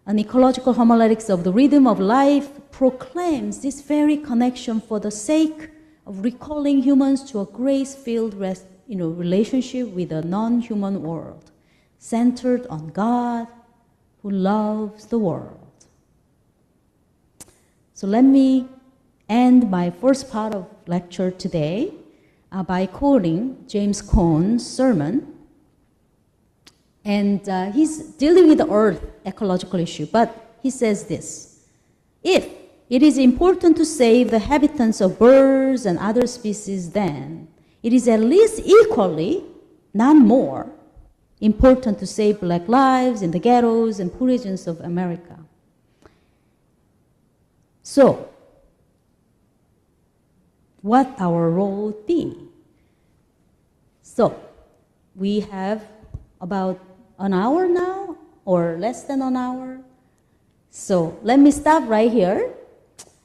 An ecological homiletics of the rhythm of life proclaims this very connection for the sake of recalling humans to a grace-filled relationship with a non-human world, centered on God who loves the world. So let me end my first part of lecture today by quoting James Cone's sermon. And he's dealing with the earth ecological issue, but he says this: if it is important to save the habitants of birds and other species, then it is at least equally, not more, important to save Black lives in the ghettos and poor regions of America. So, what our role would be? So, we have about an hour now, or less than an hour. So, let me stop right here.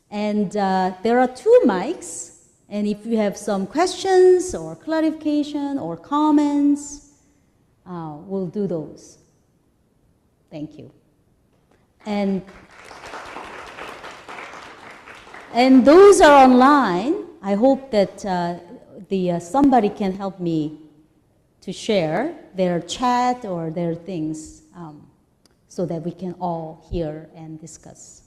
And there are 2 mics. And if you have some questions or clarification or comments, we'll do those. Thank you. And those are online. I hope that somebody can help me to share their chat or their things so that we can all hear and discuss.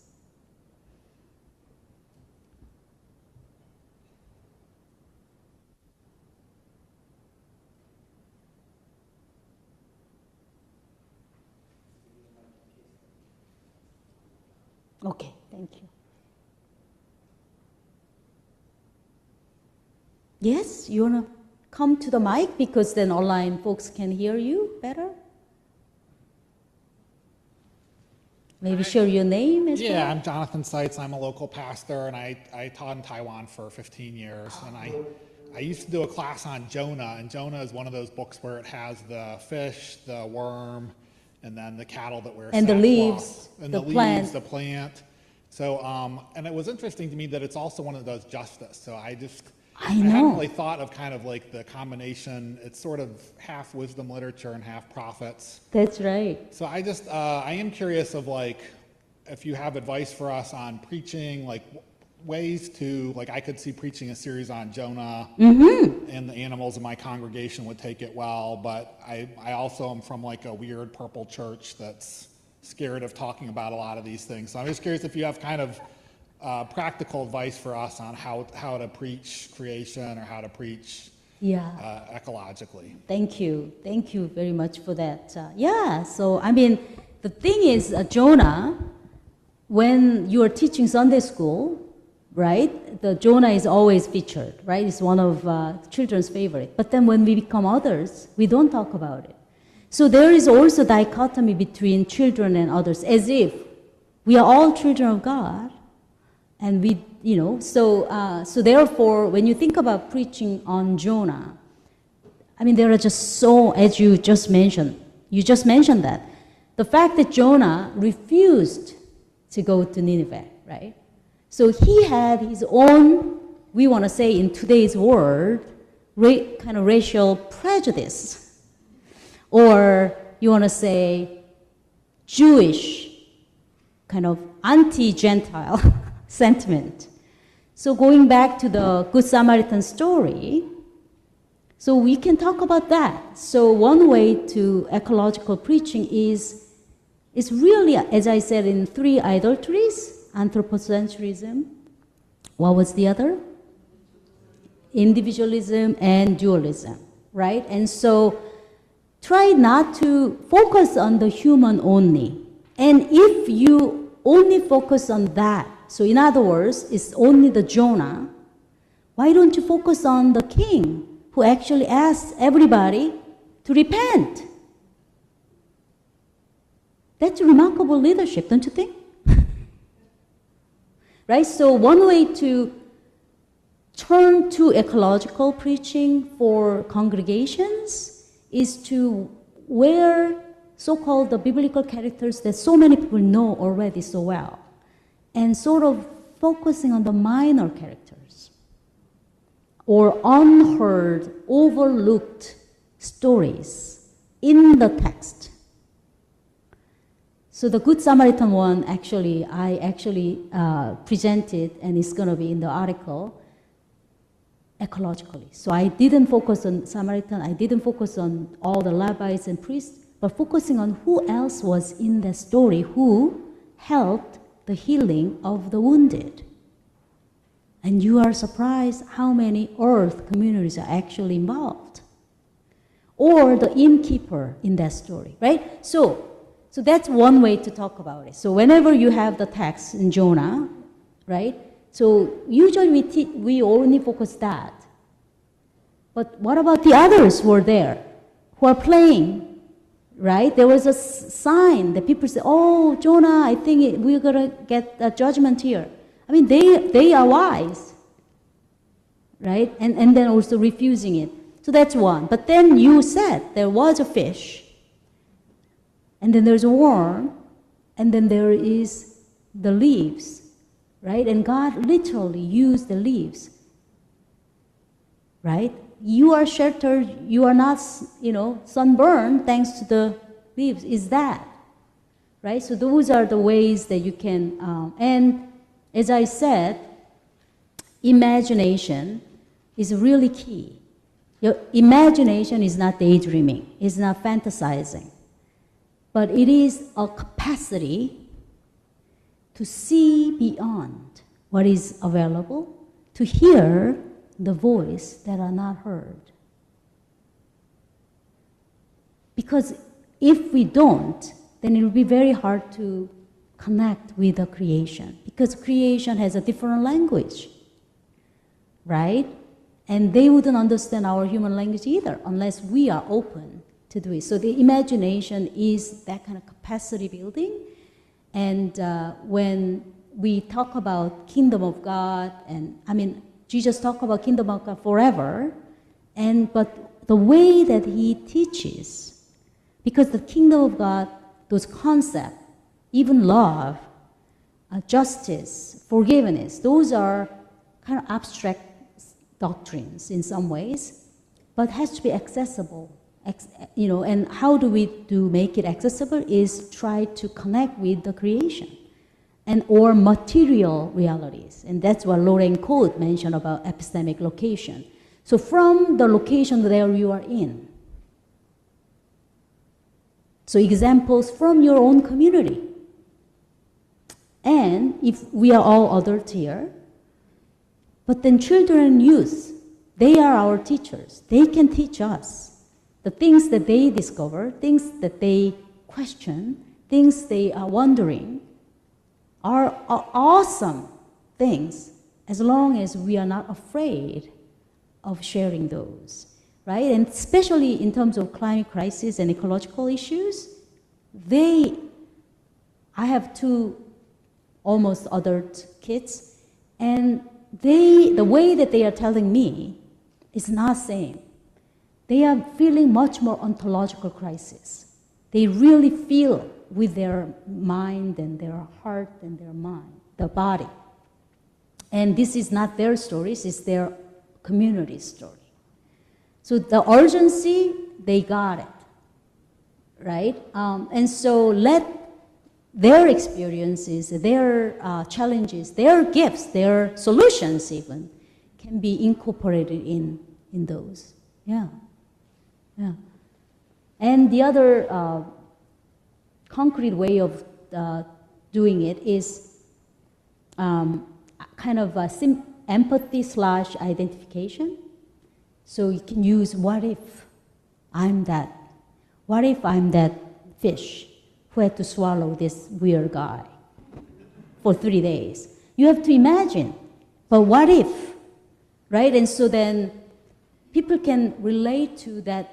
Okay, thank you. Yes, you want to come to the mic because then online folks can hear you better? Maybe share your name as well? Yeah, I'm Jonathan Seitz. I'm a local pastor, and I taught in Taiwan for 15 years. And I used to do a class on Jonah, and Jonah is one of those books where it has the fish, the worm, and then the cattle that wear and sackcloth. The leaves, and the plant. leaves, the plant. So, and it was interesting to me that it's also one that does justice. So I hadn't know. really thought of kind of like the combination. It's sort of half wisdom literature and half prophets. That's right. So I am curious of like, if you have advice for us on preaching, like ways to, like I could see preaching a series on Jonah, and the animals in my congregation would take it well, but I also am from like a weird purple church that's scared of talking about a lot of these things. So I'm just curious if you have kind of practical advice for us on how to preach creation or how to preach ecologically. Thank you. Thank you very much for that. So I mean, the thing is, Jonah, when you are teaching Sunday school, right, the Jonah is always featured, right? It's one of children's favorite. But then when we become adults, we don't talk about it. So there is also dichotomy between children and others, as if we are all children of God, and we, so therefore, when you think about preaching on Jonah, I mean, there are just so, as you just mentioned that, the fact that Jonah refused to go to Nineveh, right? So he had his own, we want to say in today's world, kind of racial prejudice. Or you want to say Jewish, kind of anti-Gentile sentiment. So going back to the Good Samaritan story, so we can talk about that. So one way to ecological preaching is really, as I said, in 3 idolatries, anthropocentrism, what was the other? Individualism and dualism, right? And so try not to focus on the human only. And if you only focus on that, so in other words, it's only the Jonah, why don't you focus on the king who actually asked everybody to repent? That's remarkable leadership, don't you think? Right? So one way to turn to ecological preaching for congregations is to wear so-called the biblical characters that so many people know already so well, and sort of focusing on the minor characters or unheard, overlooked stories in the text. So the Good Samaritan one, I presented, and it's going to be in the article, ecologically. So I didn't focus on Samaritan, I didn't focus on all the Levites and priests, but focusing on who else was in the story, who helped the healing of the wounded. And you are surprised how many earth communities are actually involved. Or the innkeeper in that story, right? So that's one way to talk about it. So whenever you have the text in Jonah, right? So usually we only focus that. But what about the others who are there, who are playing, right? There was a sign that people say, oh, Jonah, I think we're going to get a judgment here. I mean, they are wise, right? And then also refusing it. So that's one. But then you said there was a fish, and then there's a worm, and then there is the leaves, right? And God literally used the leaves, right? You are sheltered, you are not, sunburned thanks to the leaves. Is that, right? So those are the ways that you can, and as I said, imagination is really key. Your imagination is not daydreaming, it's not fantasizing, but it is a capacity to see beyond what is available, to hear the voice that are not heard. Because if we don't, then it will be very hard to connect with the creation, because creation has a different language, right? And they wouldn't understand our human language either unless we are open to do it. So the imagination is that kind of capacity building. And when we talk about kingdom of God, and I mean, Jesus talked about kingdom of God forever, but the way that he teaches, because the kingdom of God, those concepts, even love, justice, forgiveness, those are kind of abstract doctrines in some ways, but has to be accessible. And how do we make it accessible is try to connect with the creation or material realities. And that's what Lorraine Code mentioned about epistemic location. So from the location there you are in. So examples from your own community. And if we are all adults here, but then children and youth, they are our teachers. They can teach us the things that they discover, things that they question, things they are wondering are awesome things as long as we are not afraid of sharing those, right? And especially in terms of climate crisis and ecological issues, I have 2 almost adult kids, and the way that they are telling me is not same. They are feeling much more ontological crisis. They really feel with their mind and their heart and their mind, the body. And this is not their stories, it's their community story. So the urgency, they got it, right? And so let their experiences, their challenges, their gifts, their solutions even, can be incorporated in those. Yeah. And the other concrete way of doing it is kind of empathy/identification. So you can use what if I'm that? What if I'm that fish who had to swallow this weird guy for 3 days? You have to imagine, but what if, right? And so then people can relate to that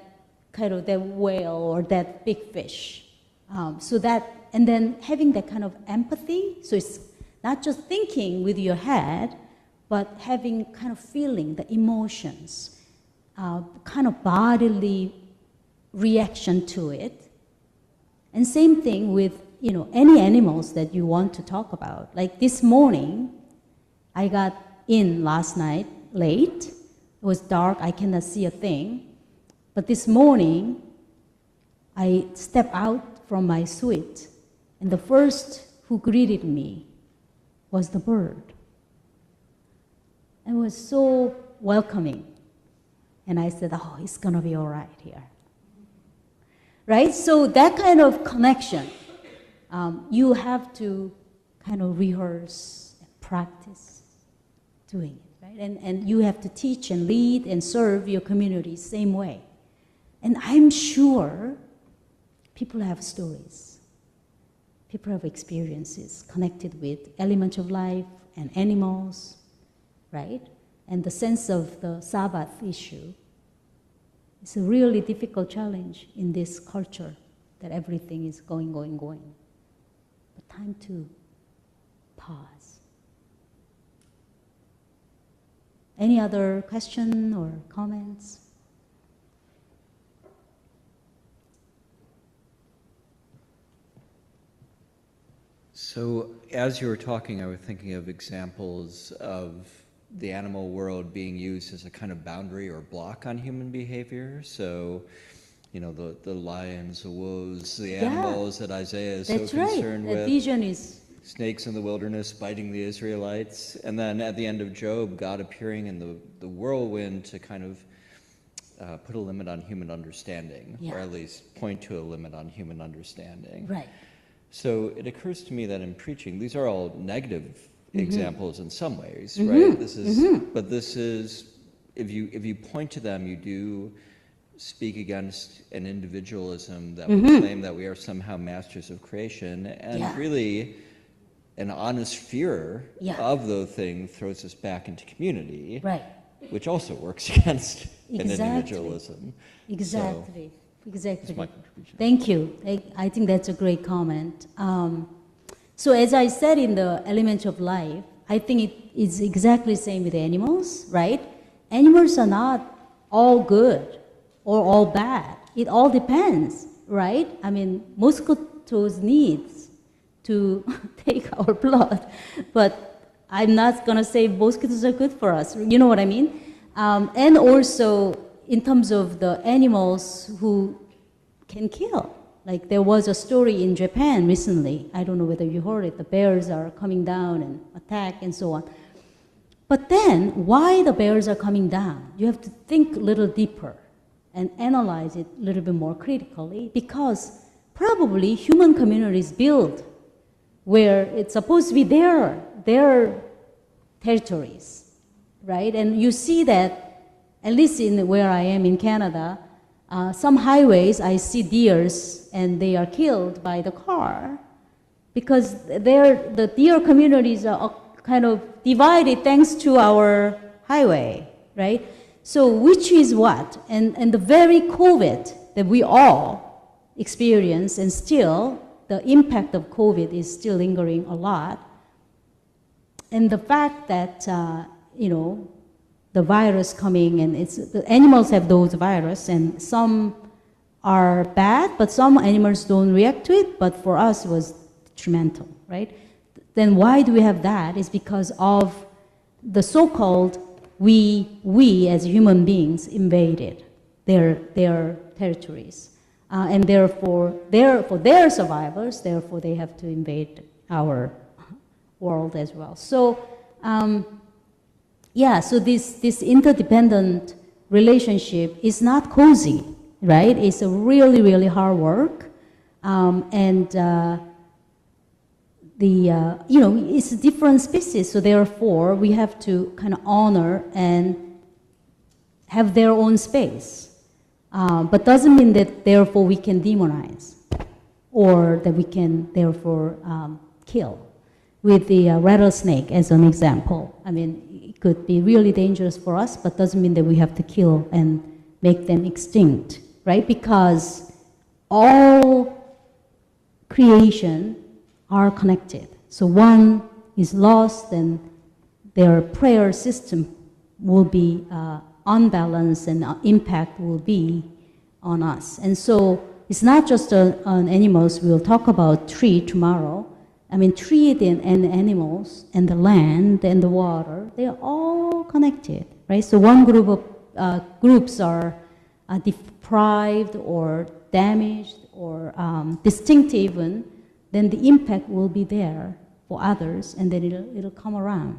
kind of that whale or that big fish. And then having that kind of empathy, so it's not just thinking with your head, but having kind of feeling the emotions, kind of bodily reaction to it. And same thing with, any animals that you want to talk about. Like this morning, I got in last night late. It was dark, I cannot see a thing. But this morning, I stepped out from my suite, and the first who greeted me was the bird. It was so welcoming. And I said, oh, it's gonna be all right here. Right? So that kind of connection, you have to kind of rehearse and practice doing it, right? And you have to teach and lead and serve your community same way. And I'm sure people have stories. People have experiences connected with elements of life and animals, right? And the sense of the Sabbath issue is a really difficult challenge in this culture that everything is going. But time to pause. Any other question or comments? So as you were talking, I was thinking of examples of the animal world being used as a kind of boundary or block on human behavior. So, the lions, the wolves, the animals that Isaiah is so concerned with. That vision is... Snakes in the wilderness biting the Israelites. And then at the end of Job, God appearing in the whirlwind to kind of put a limit on human understanding, or at least point to a limit on human understanding. Right. So it occurs to me that in preaching, these are all negative examples in some ways, right? But this is, if you point to them, you do speak against an individualism that would claim that we are somehow masters of creation, and really an honest fear of those things throws us back into community, which also works against an individualism. Exactly. Exactly. That's my contribution. Thank you. I think that's a great comment. So as I said in the Elements of Life, I think it is exactly the same with animals, right? Animals are not all good or all bad. It all depends, right? I mean, mosquitoes need to take our blood, but I'm not going to say mosquitoes are good for us. You know what I mean? And also in terms of the animals who can kill. Like there was a story in Japan recently, I don't know whether you heard it, the bears are coming down and attack and so on. But then, why the bears are coming down? You have to think a little deeper and analyze it a little bit more critically, because probably human communities build where it's supposed to be their territories, right? And you see that, at least in where I am in Canada, some highways I see deers and they are killed by the car because the deer communities are kind of divided thanks to our highway, right? So which is what? And the very COVID that we all experience, and still the impact of COVID is still lingering a lot. And the fact that, the virus coming, and the animals have those virus, and some are bad, but some animals don't react to it, but for us it was detrimental, right? Then why do we have that? It's because of the so-called we as human beings invaded their territories. And therefore, for their survivors, therefore they have to invade our world as well. So, so this interdependent relationship is not cozy, right? It's a really, really hard work. It's a different species, so therefore we have to kind of honor and have their own space. But doesn't mean that therefore we can demonize or that we can therefore kill. With the rattlesnake as an example, I mean, it could be really dangerous for us, but doesn't mean that we have to kill and make them extinct, right? Because all creation are connected. So one is lost, and their prayer system will be unbalanced, and impact will be on us. And so it's not just on animals. We'll talk about tree tomorrow. I mean, tree and animals and the land and the water, they are all connected, right? So one group of groups are deprived or damaged or distinct even, then the impact will be there for others, and then it'll come around.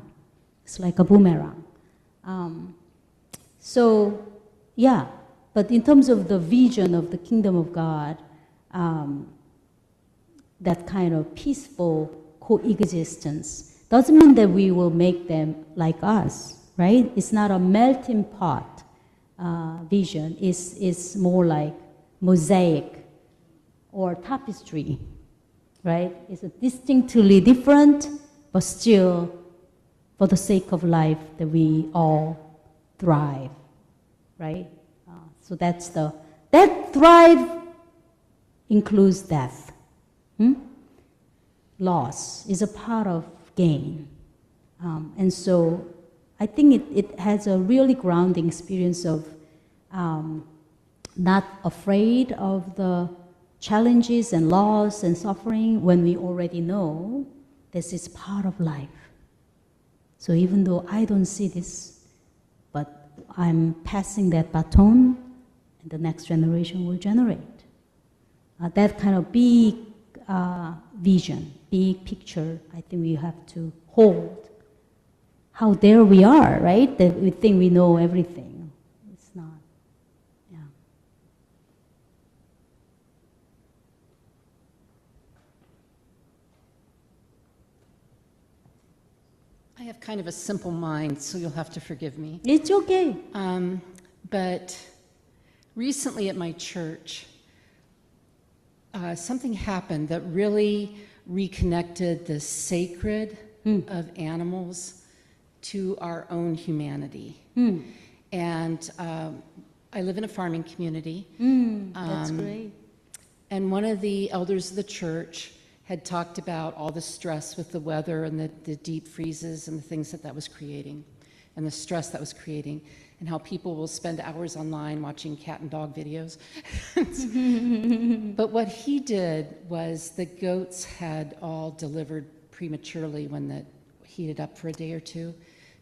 It's like a boomerang. But in terms of the vision of the kingdom of God, that kind of peaceful coexistence doesn't mean that we will make them like us, right? It's not a melting pot vision. It's more like mosaic or tapestry, right? It's a distinctly different, but still for the sake of life that we all thrive, right? So that thrive includes death. Loss is a part of gain. And so I think it has a really grounding experience of not afraid of the challenges and loss and suffering when we already know this is part of life. So even though I don't see this, but I'm passing that baton, and the next generation will generate. That kind of big vision, big picture, I think we have to hold. How dare we are, right? That we think we know everything. It's not. Yeah. I have kind of a simple mind, so you'll have to forgive me. It's okay. But recently at my church, something happened that really reconnected the sacred of animals to our own humanity. And I live in a farming community. That's great. And one of the elders of the church had talked about all the stress with the weather and the deep freezes and the things that was creating, and the stress that was creating, and how people will spend hours online watching cat and dog videos. But what he did was the goats had all delivered prematurely when it heated up for a day or two.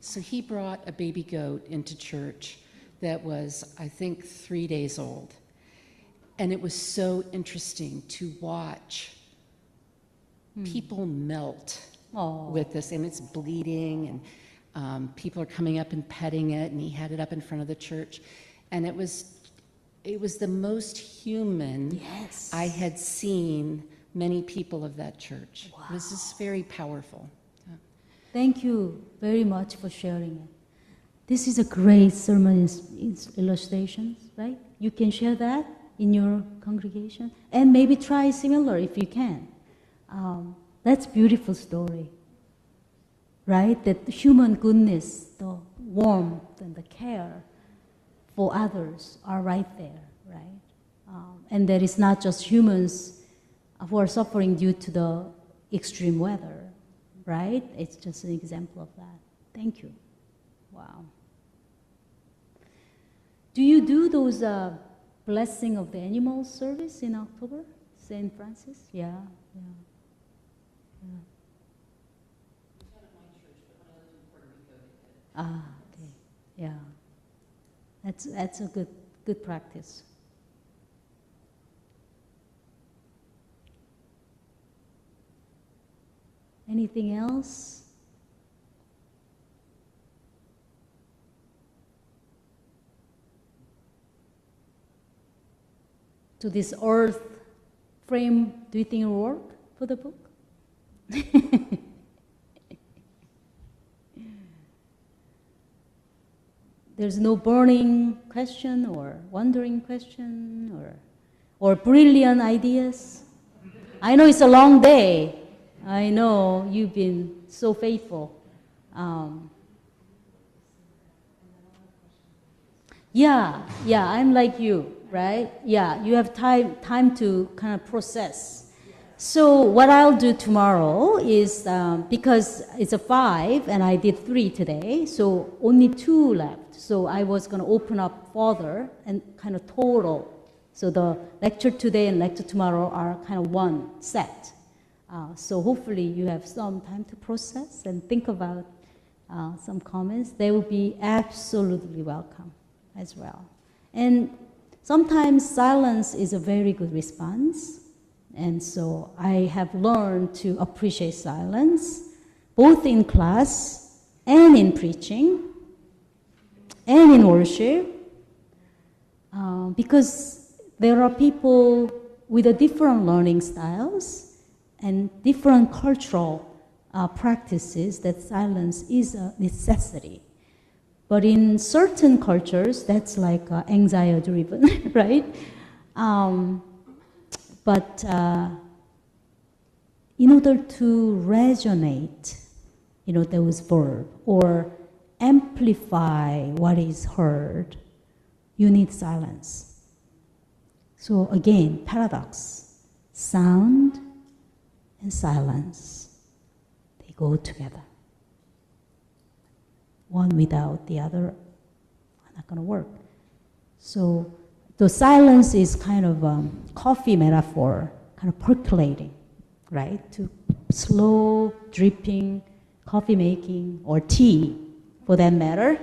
So he brought a baby goat into church that was, I think, 3 days old. And it was so interesting to watch people melt with this. And it's bleeding, and people are coming up and petting it, and he had it up in front of the church. And it was the most human I had seen many people of that church. Wow. It was just very powerful. Yeah. Thank you very much for sharing it. This is a great sermon illustration, right? You can share that in your congregation, and maybe try similar if you can. That's beautiful story, right? That the human goodness, the warmth and the care for others are right there, right? And that it's not just humans who are suffering due to the extreme weather, right? It's just an example of that. Thank you. Wow. Do you do those blessing of the animals service in October? St. Francis? Yeah. Okay. Yeah. That's a good practice. Anything else? To this earth frame, do you think it will work for the book? There's no burning question or wondering question or brilliant ideas. I know it's a long day. I know you've been so faithful. Yeah, I'm like you, right? Yeah, you have time to kind of process. So what I'll do tomorrow is, because it's a 5 and I did 3 today, so only 2 left. So I was going to open up further and kind of total. So the lecture today and lecture tomorrow are kind of one set. So hopefully you have some time to process and think about some comments. They will be absolutely welcome as well. And sometimes silence is a very good response. And so I have learned to appreciate silence, both in class and in preaching and in worship, because there are people with a different learning styles and different cultural practices that silence is a necessity. But in certain cultures, that's like anxiety-driven, right? But in order to resonate, those verbs or amplify what is heard, you need silence. So again, paradox, sound and silence, they go together. One without the other are not going to work. So the silence is kind of a coffee metaphor, kind of percolating, right? To slow dripping coffee making or tea, for that matter,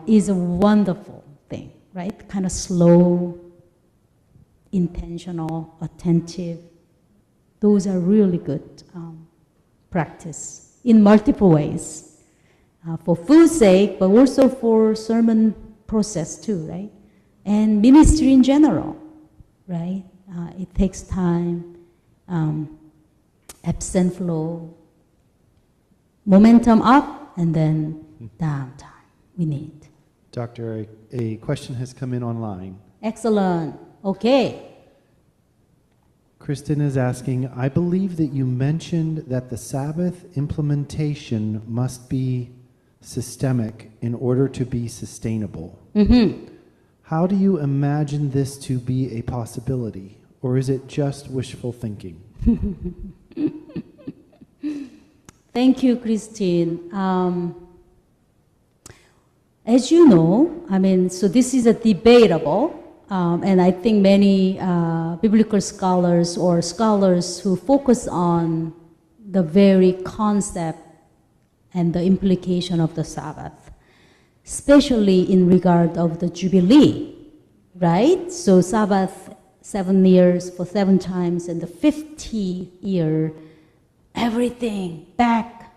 is a wonderful thing, right? Kind of slow, intentional, attentive. Those are really good practice in multiple ways, for food's sake, but also for sermon process too, right? And ministry in general, right? It takes time, ebbs and flow, momentum up, and then down time. We need. Doctor, a question has come in online. Excellent. Okay. Kristen is asking, I believe that you mentioned that the Sabbath implementation must be systemic in order to be sustainable. Mm-hmm. How do you imagine this to be a possibility, or is it just wishful thinking? Thank you, Christine. As you know, so this is a debatable, and I think many biblical scholars or scholars who focus on the very concept and the implication of the Sabbath, especially in regard of the Jubilee, right? So Sabbath, 7 years for 7 times, and the 50th year, everything back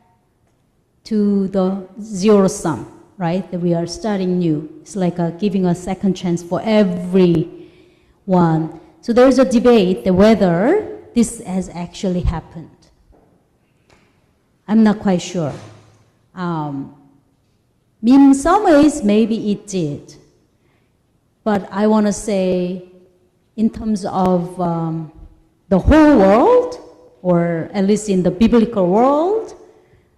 to the zero sum, right? That we are starting new. It's like giving a second chance for everyone. So there's a debate that whether this has actually happened. I'm not quite sure. In some ways, maybe it did. But I want to say, in terms of the whole world, or at least in the biblical world,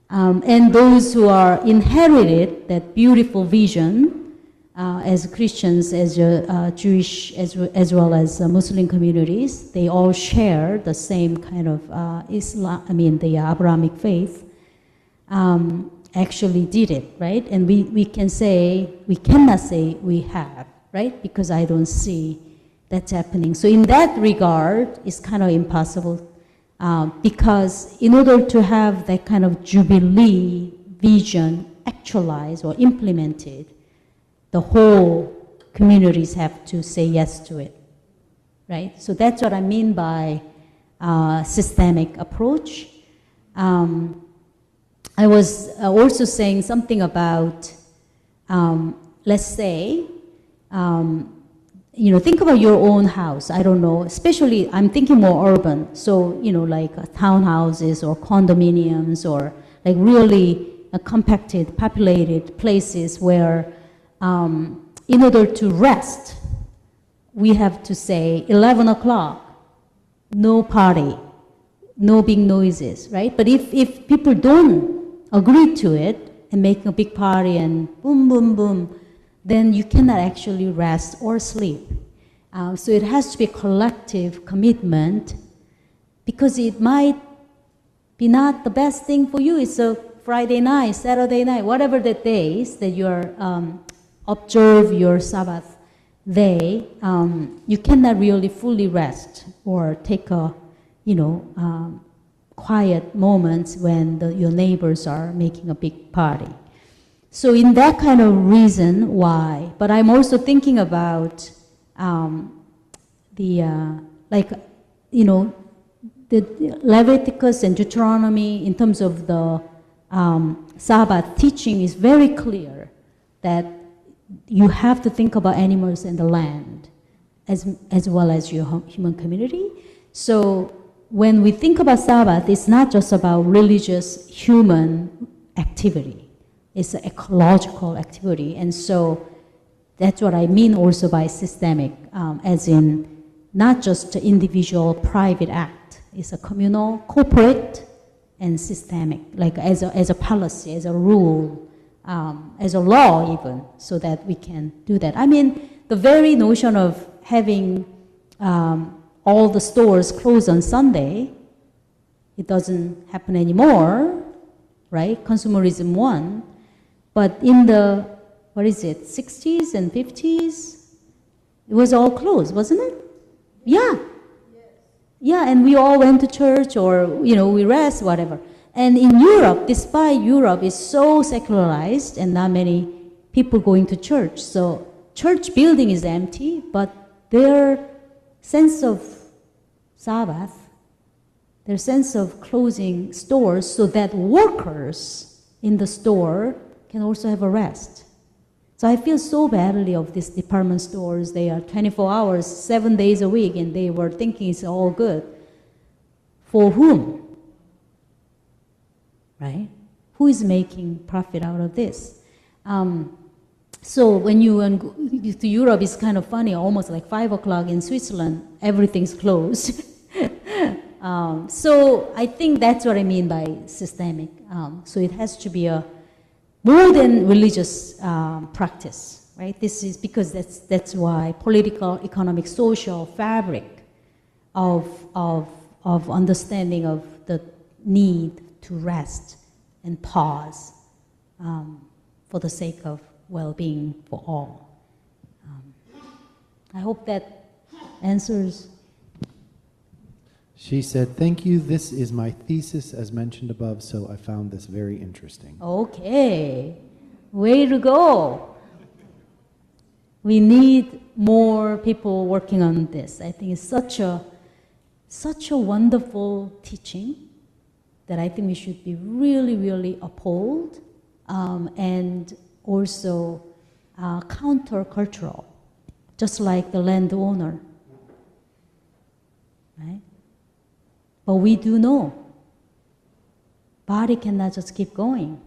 and those who are inherited that beautiful vision as Christians, as Jewish, as well as Muslim communities, they all share the same kind of the Abrahamic faith, actually did it, right? And we cannot say we have, right? Because I don't see that's happening. So in that regard, it's kind of impossible. Because in order to have that kind of Jubilee vision actualized or implemented, the whole communities have to say yes to it, right? So that's what I mean by systemic approach. I was also saying something about, let's say, think about your own house. I don't know, especially I'm thinking more urban. So, like townhouses or condominiums or like really compacted, populated places where in order to rest, we have to say 11 o'clock, no party, no big noises, right? But if people don't agree to it and make a big party and boom, boom, boom, then you cannot actually rest or sleep. So it has to be a collective commitment, because it might be not the best thing for you. It's a Friday night, Saturday night, whatever the days that you are observe your Sabbath day, you cannot really fully rest or take a quiet moments when your neighbors are making a big party. So in that kind of reason why, but I'm also thinking about the Leviticus and Deuteronomy in terms of the Sabbath teaching is very clear that you have to think about animals and the land as well as your human community. So when we think about Sabbath, it's not just about religious human activity. It's an ecological activity. And so that's what I mean also by systemic, as in not just an individual private act. It's a communal, corporate, and systemic, like as a policy, as a rule, as a law even, so that we can do that. I mean, the very notion of having all the stores closed on Sunday, it doesn't happen anymore, right? Consumerism won. But in the, 60s and 50s, it was all closed, wasn't it? Yeah. Yeah, and we all went to church or, we rest, whatever. And in Europe, despite Europe is so secularized and not many people going to church, so church building is empty, but their sense of Sabbath, their sense of closing stores so that workers in the store can also have a rest. So I feel so badly of these department stores. They are 24 hours, 7 days a week, and they were thinking it's all good. For whom? Right? Who is making profit out of this? So when you go to Europe, it's kind of funny, almost like 5 o'clock in Switzerland, everything's closed. So I think that's what I mean by systemic. So it has to be a more than religious practice, right? This is because that's why political, economic, social fabric of understanding of the need to rest and pause for the sake of well-being for all. I hope that answers. She said, "Thank you. This is my thesis as mentioned above, so I found this very interesting." Okay, way to go. We need more people working on this. I think it's such a wonderful teaching that I think we should be really, really uphold, and also countercultural, just like the landowner, right? But we do know body cannot just keep going.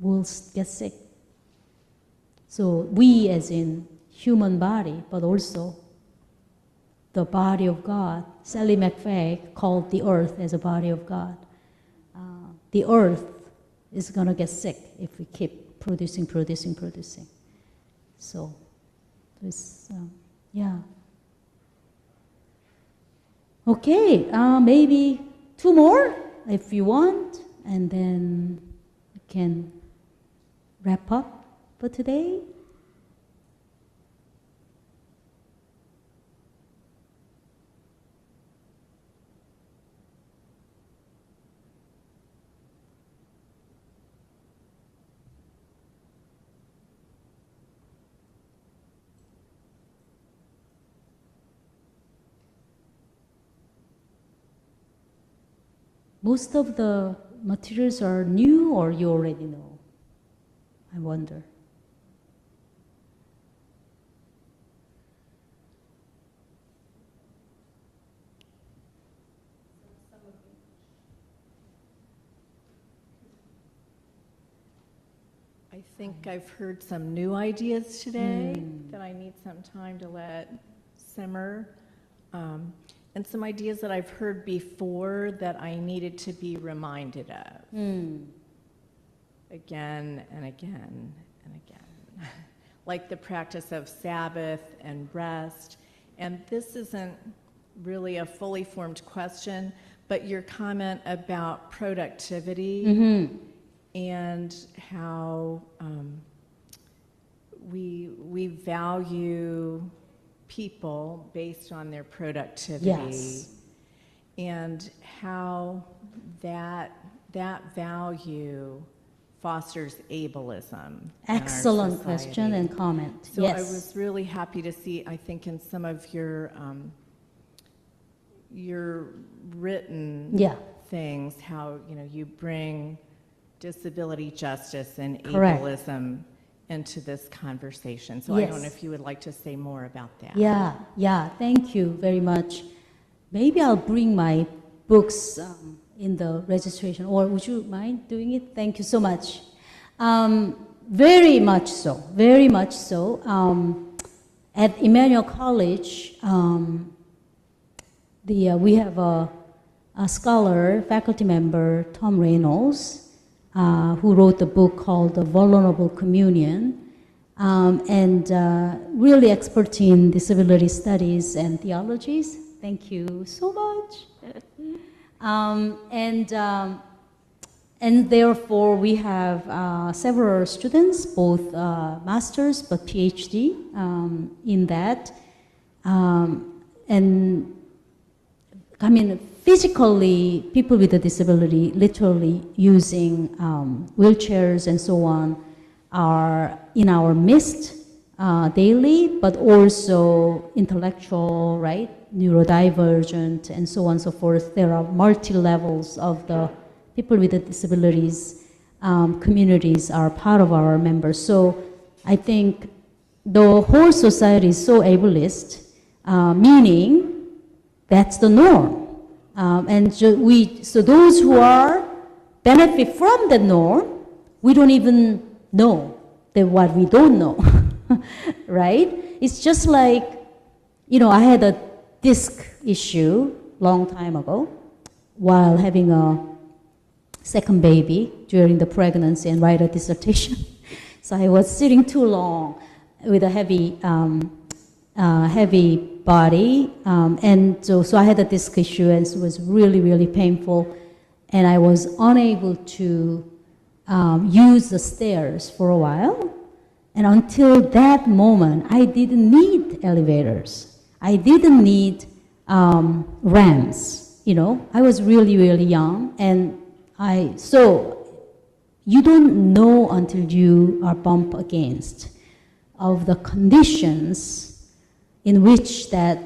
We'll get sick. So we, as in human body, but also the body of God. Sally McFagg called the earth as a body of God. The earth is going to get sick if we keep producing. So, it's, yeah. Okay, maybe 2 more if you want, and then we can wrap up for today. Most of the materials are new, or you already know? I wonder. I think I've heard some new ideas today that I need some time to let simmer. And some ideas that I've heard before that I needed to be reminded of. Again and again and again. Like the practice of Sabbath and rest. And this isn't really a fully formed question, but your comment about productivity and how we value people based on their productivity. Yes. And how that value fosters ableism. Excellent question and comment. So yes. I was really happy to see, I think, in some of your written things, how you bring disability justice and Correct. ableism into this conversation. So Yes. I don't know if you would like to say more about that. Yeah, thank you very much. Maybe I'll bring my books in the registration, or would you mind doing it? Thank you so much. Very much so, very much so. At Emmanuel College, we have a scholar, faculty member, Tom Reynolds, who wrote a book called The Vulnerable Communion, and really expert in disability studies and theologies. Thank you so much. And therefore, we have several students, both masters but PhD in that. And I mean, physically, people with a disability, literally using wheelchairs and so on, are in our midst daily, but also intellectual, right, neurodivergent, and so on and so forth. There are multi-levels of the people with the disabilities communities are part of our members. So I think the whole society is so ableist, meaning that's the norm. So those who are benefit from the norm, we don't even know that what we don't know, right? It's just like, I had a disc issue long time ago while having a second baby during the pregnancy and write a dissertation. So I was sitting too long with a heavy body, and so I had a disc issue, and it was really, really painful, and I was unable to use the stairs for a while, and until that moment, I didn't need elevators. I didn't need ramps. You know, I was really, really young, and so you don't know until you are bumped against of the conditions in which that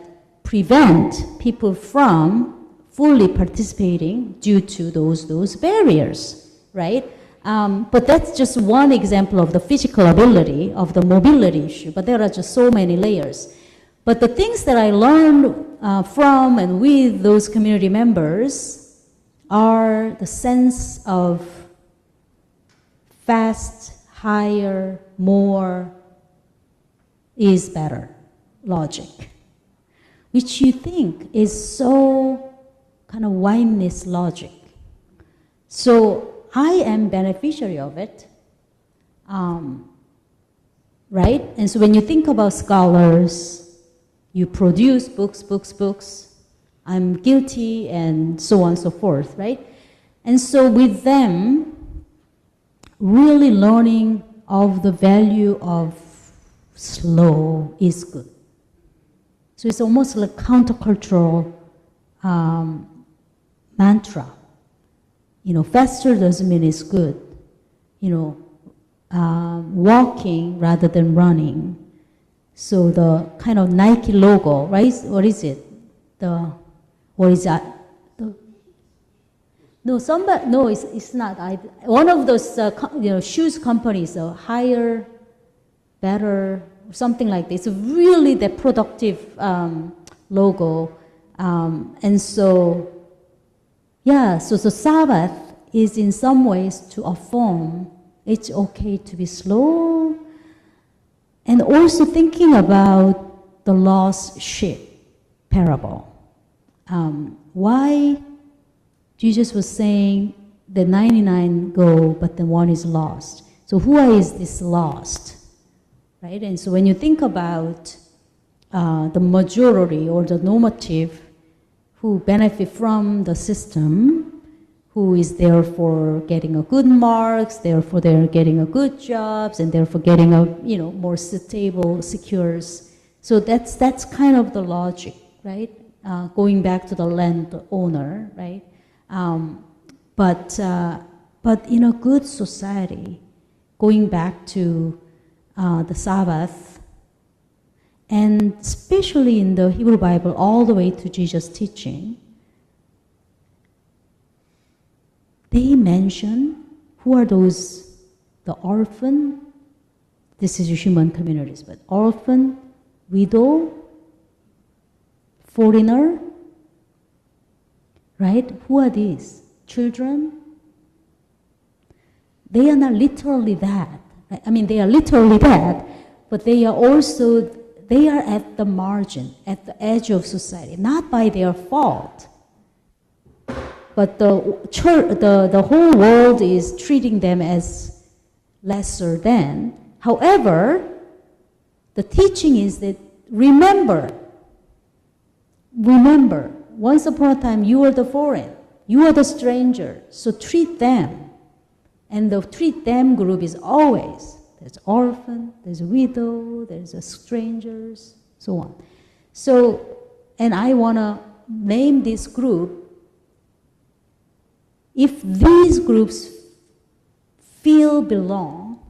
prevent people from fully participating due to those barriers, right? But that's just one example of the physical ability, of the mobility issue, but there are just so many layers. But the things that I learned from and with those community members are the sense of fast, higher, more is better logic, which you think is so kind of wineless logic. So I am beneficiary of it, right? And so when you think about scholars, you produce books, I'm guilty, and so on and so forth, right? And so with them, really learning of the value of slow is good. So it's almost like countercultural mantra. You know, faster doesn't mean it's good. You know, walking rather than running. So the kind of Nike logo, right? What is it? What is that? No, it's not. One of those shoes companies, higher, better, something like this. It's really the productive logo, and so. Yeah, so the Sabbath is in some ways to affirm it's okay to be slow, and also thinking about the lost sheep parable. Why Jesus was saying the 99 go, but the one is lost. So who is this lost, right? And so when you think about the majority or the normative who benefit from the system, who is there for getting a good marks, therefore they're getting a good jobs, and therefore getting a more stable, secures. So that's kind of the logic, right? Going back to the landowner, right? But in a good society, going back to the Sabbath, and especially in the Hebrew Bible, all the way to Jesus' teaching, they mention who are those, the orphan, this is human communities, but orphan, widow, foreigner, right? Who are these? Children? They are not literally that. I mean, they are literally that, but they are also, they are at the margin, at the edge of society, not by their fault. But the whole world is treating them as lesser than. However, the teaching is that remember, once upon a time you were the foreign, you are the stranger, so treat them. And the treat them group is always, there's orphan, there's a widow, there's a strangers, so on. So, and I want to name this group. If these groups feel belong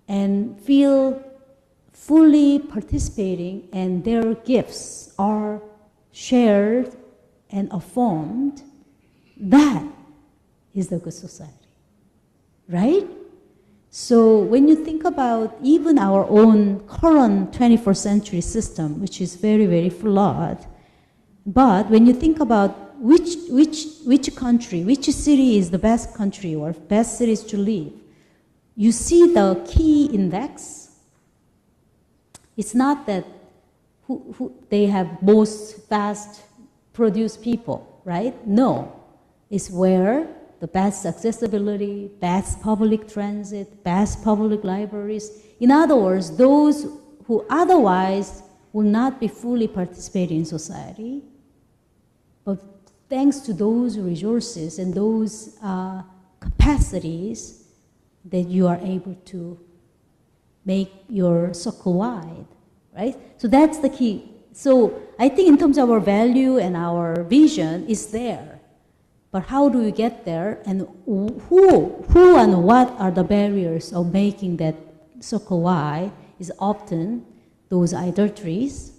and feel fully participating and their gifts are shared and affirmed, that is the good society, right? So when you think about even our own current 21st century system, which is very, very flawed, but when you think about which country, which city is the best country or best cities to live, you see the key index. It's not that who they have most fast produced people, right? No, it's where the best accessibility, best public transit, best public libraries. In other words, those who otherwise will not be fully participating in society, but thanks to those resources and those capacities that you are able to make your circle wide, right? So that's the key. So I think in terms of our value and our vision is there. But how do we get there, and who and what are the barriers of making that circle Y is often those idolatries.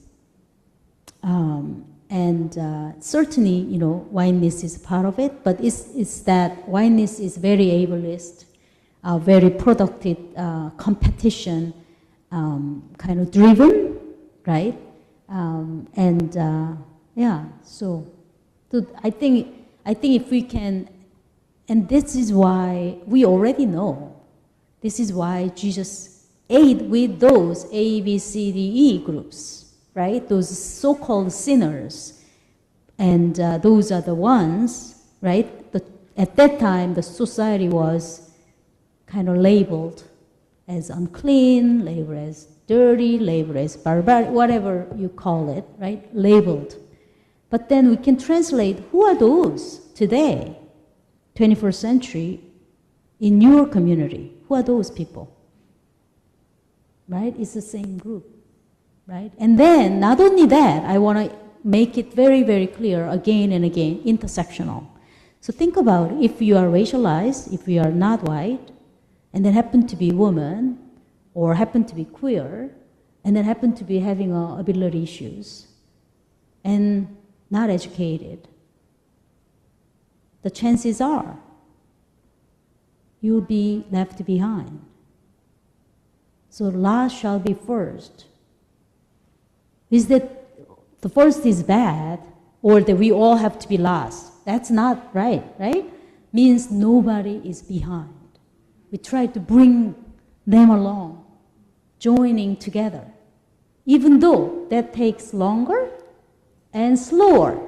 Certainly, you know, wineness is part of it, but it's that wineness is very ableist, very productive, competition kind of driven, right? So I think if we can, and this is why we already know, this is why Jesus ate with those A, B, C, D, E groups, right? Those so-called sinners. And those are the ones, right? At that time, the society was kind of labeled as unclean, labeled as dirty, labeled as barbaric, whatever you call it, right? Labeled. But then we can translate, who are those today, 21st century, in your community? Who are those people? Right? It's the same group, right? And then, not only that, I want to make it very, very clear again and again, intersectional. So think about if you are racialized, if you are not white, and then happen to be woman, or happen to be queer, and then happen to be having ability issues, and not educated, the chances are you'll be left behind. So last shall be first. Is that the first is bad, or that we all have to be last? That's not right, right? Means nobody is behind. We try to bring them along, joining together, even though that takes longer and slower.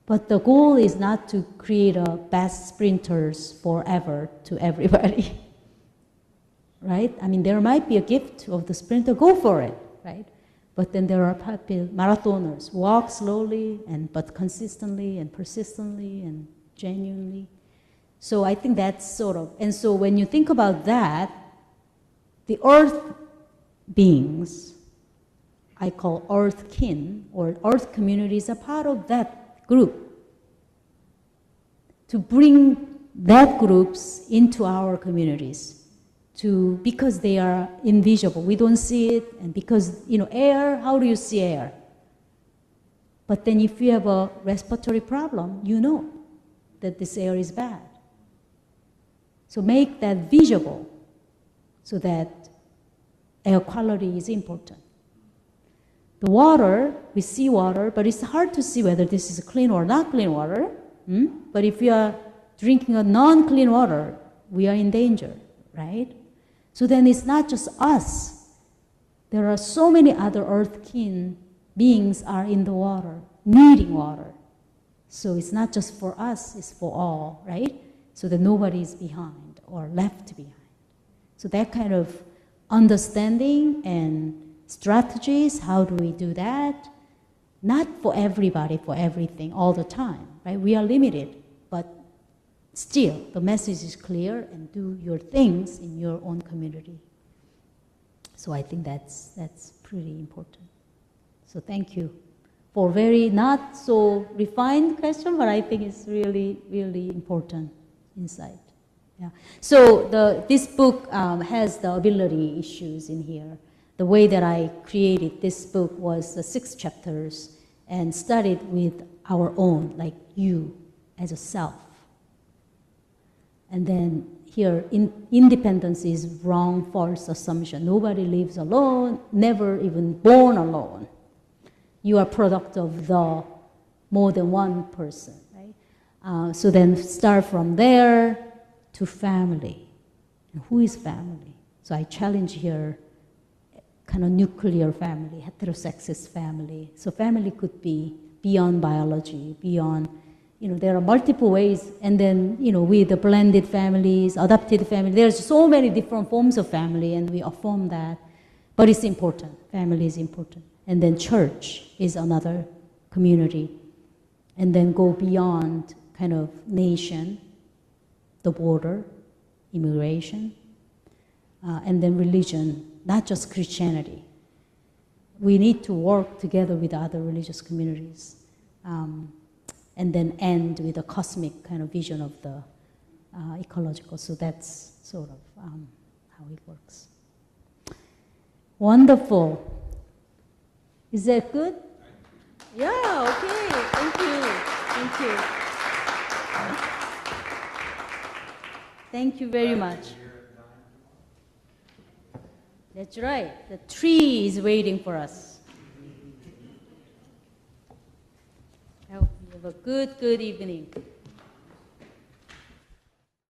But the goal is not to create a best sprinters forever to everybody, right? I mean, there might be a gift of the sprinter, go for it, right? But then there are marathoners, walk slowly, but consistently and persistently and genuinely. So I think that's sort of, and so when you think about that, the earth beings, I call earth kin, or earth communities, are part of that group. To bring that groups into our communities, because they are invisible, we don't see it, and because, you know, air, how do you see air? But then if you have a respiratory problem, you know that this air is bad. So make that visible so that air quality is important. The water, we see water, but it's hard to see whether this is clean or not clean water. But if we are drinking a non-clean water, we are in danger, right? So then it's not just us. There are so many other earth-kin beings are in the water, needing water. So it's not just for us, it's for all, right? So that nobody is behind or left behind. So that kind of understanding and strategies, how do we do that? Not for everybody, for everything, all the time, right? We are limited, but still, the message is clear, and do your things in your own community. So I think that's pretty important. So thank you for very not so refined question, but I think it's really, really important insight. Yeah. So this book has the ability issues in here. The way that I created this book was 6 chapters and studied with our own, like you as a self. And then here, independence is wrong, false assumption. Nobody lives alone, never even born alone. You are product of the more than one person, right? So then start from there to family. And who is family? So I challenge here kind of nuclear family, heterosexist family. So family could be beyond biology, beyond, you know, there are multiple ways. And then, you know, with the blended families, adopted family, there's so many different forms of family, and we affirm that. But it's important. Family is important. And then church is another community. And then go beyond kind of nation, the border, immigration, and then religion, not just Christianity. we need to work together with other religious communities, and then end with a cosmic kind of vision of the ecological. So that's sort of how it works. Wonderful. Is that good? Yeah, okay. Thank you. Thank you. Thank you very much. That's right. The tree is waiting for us. I hope you have a good evening.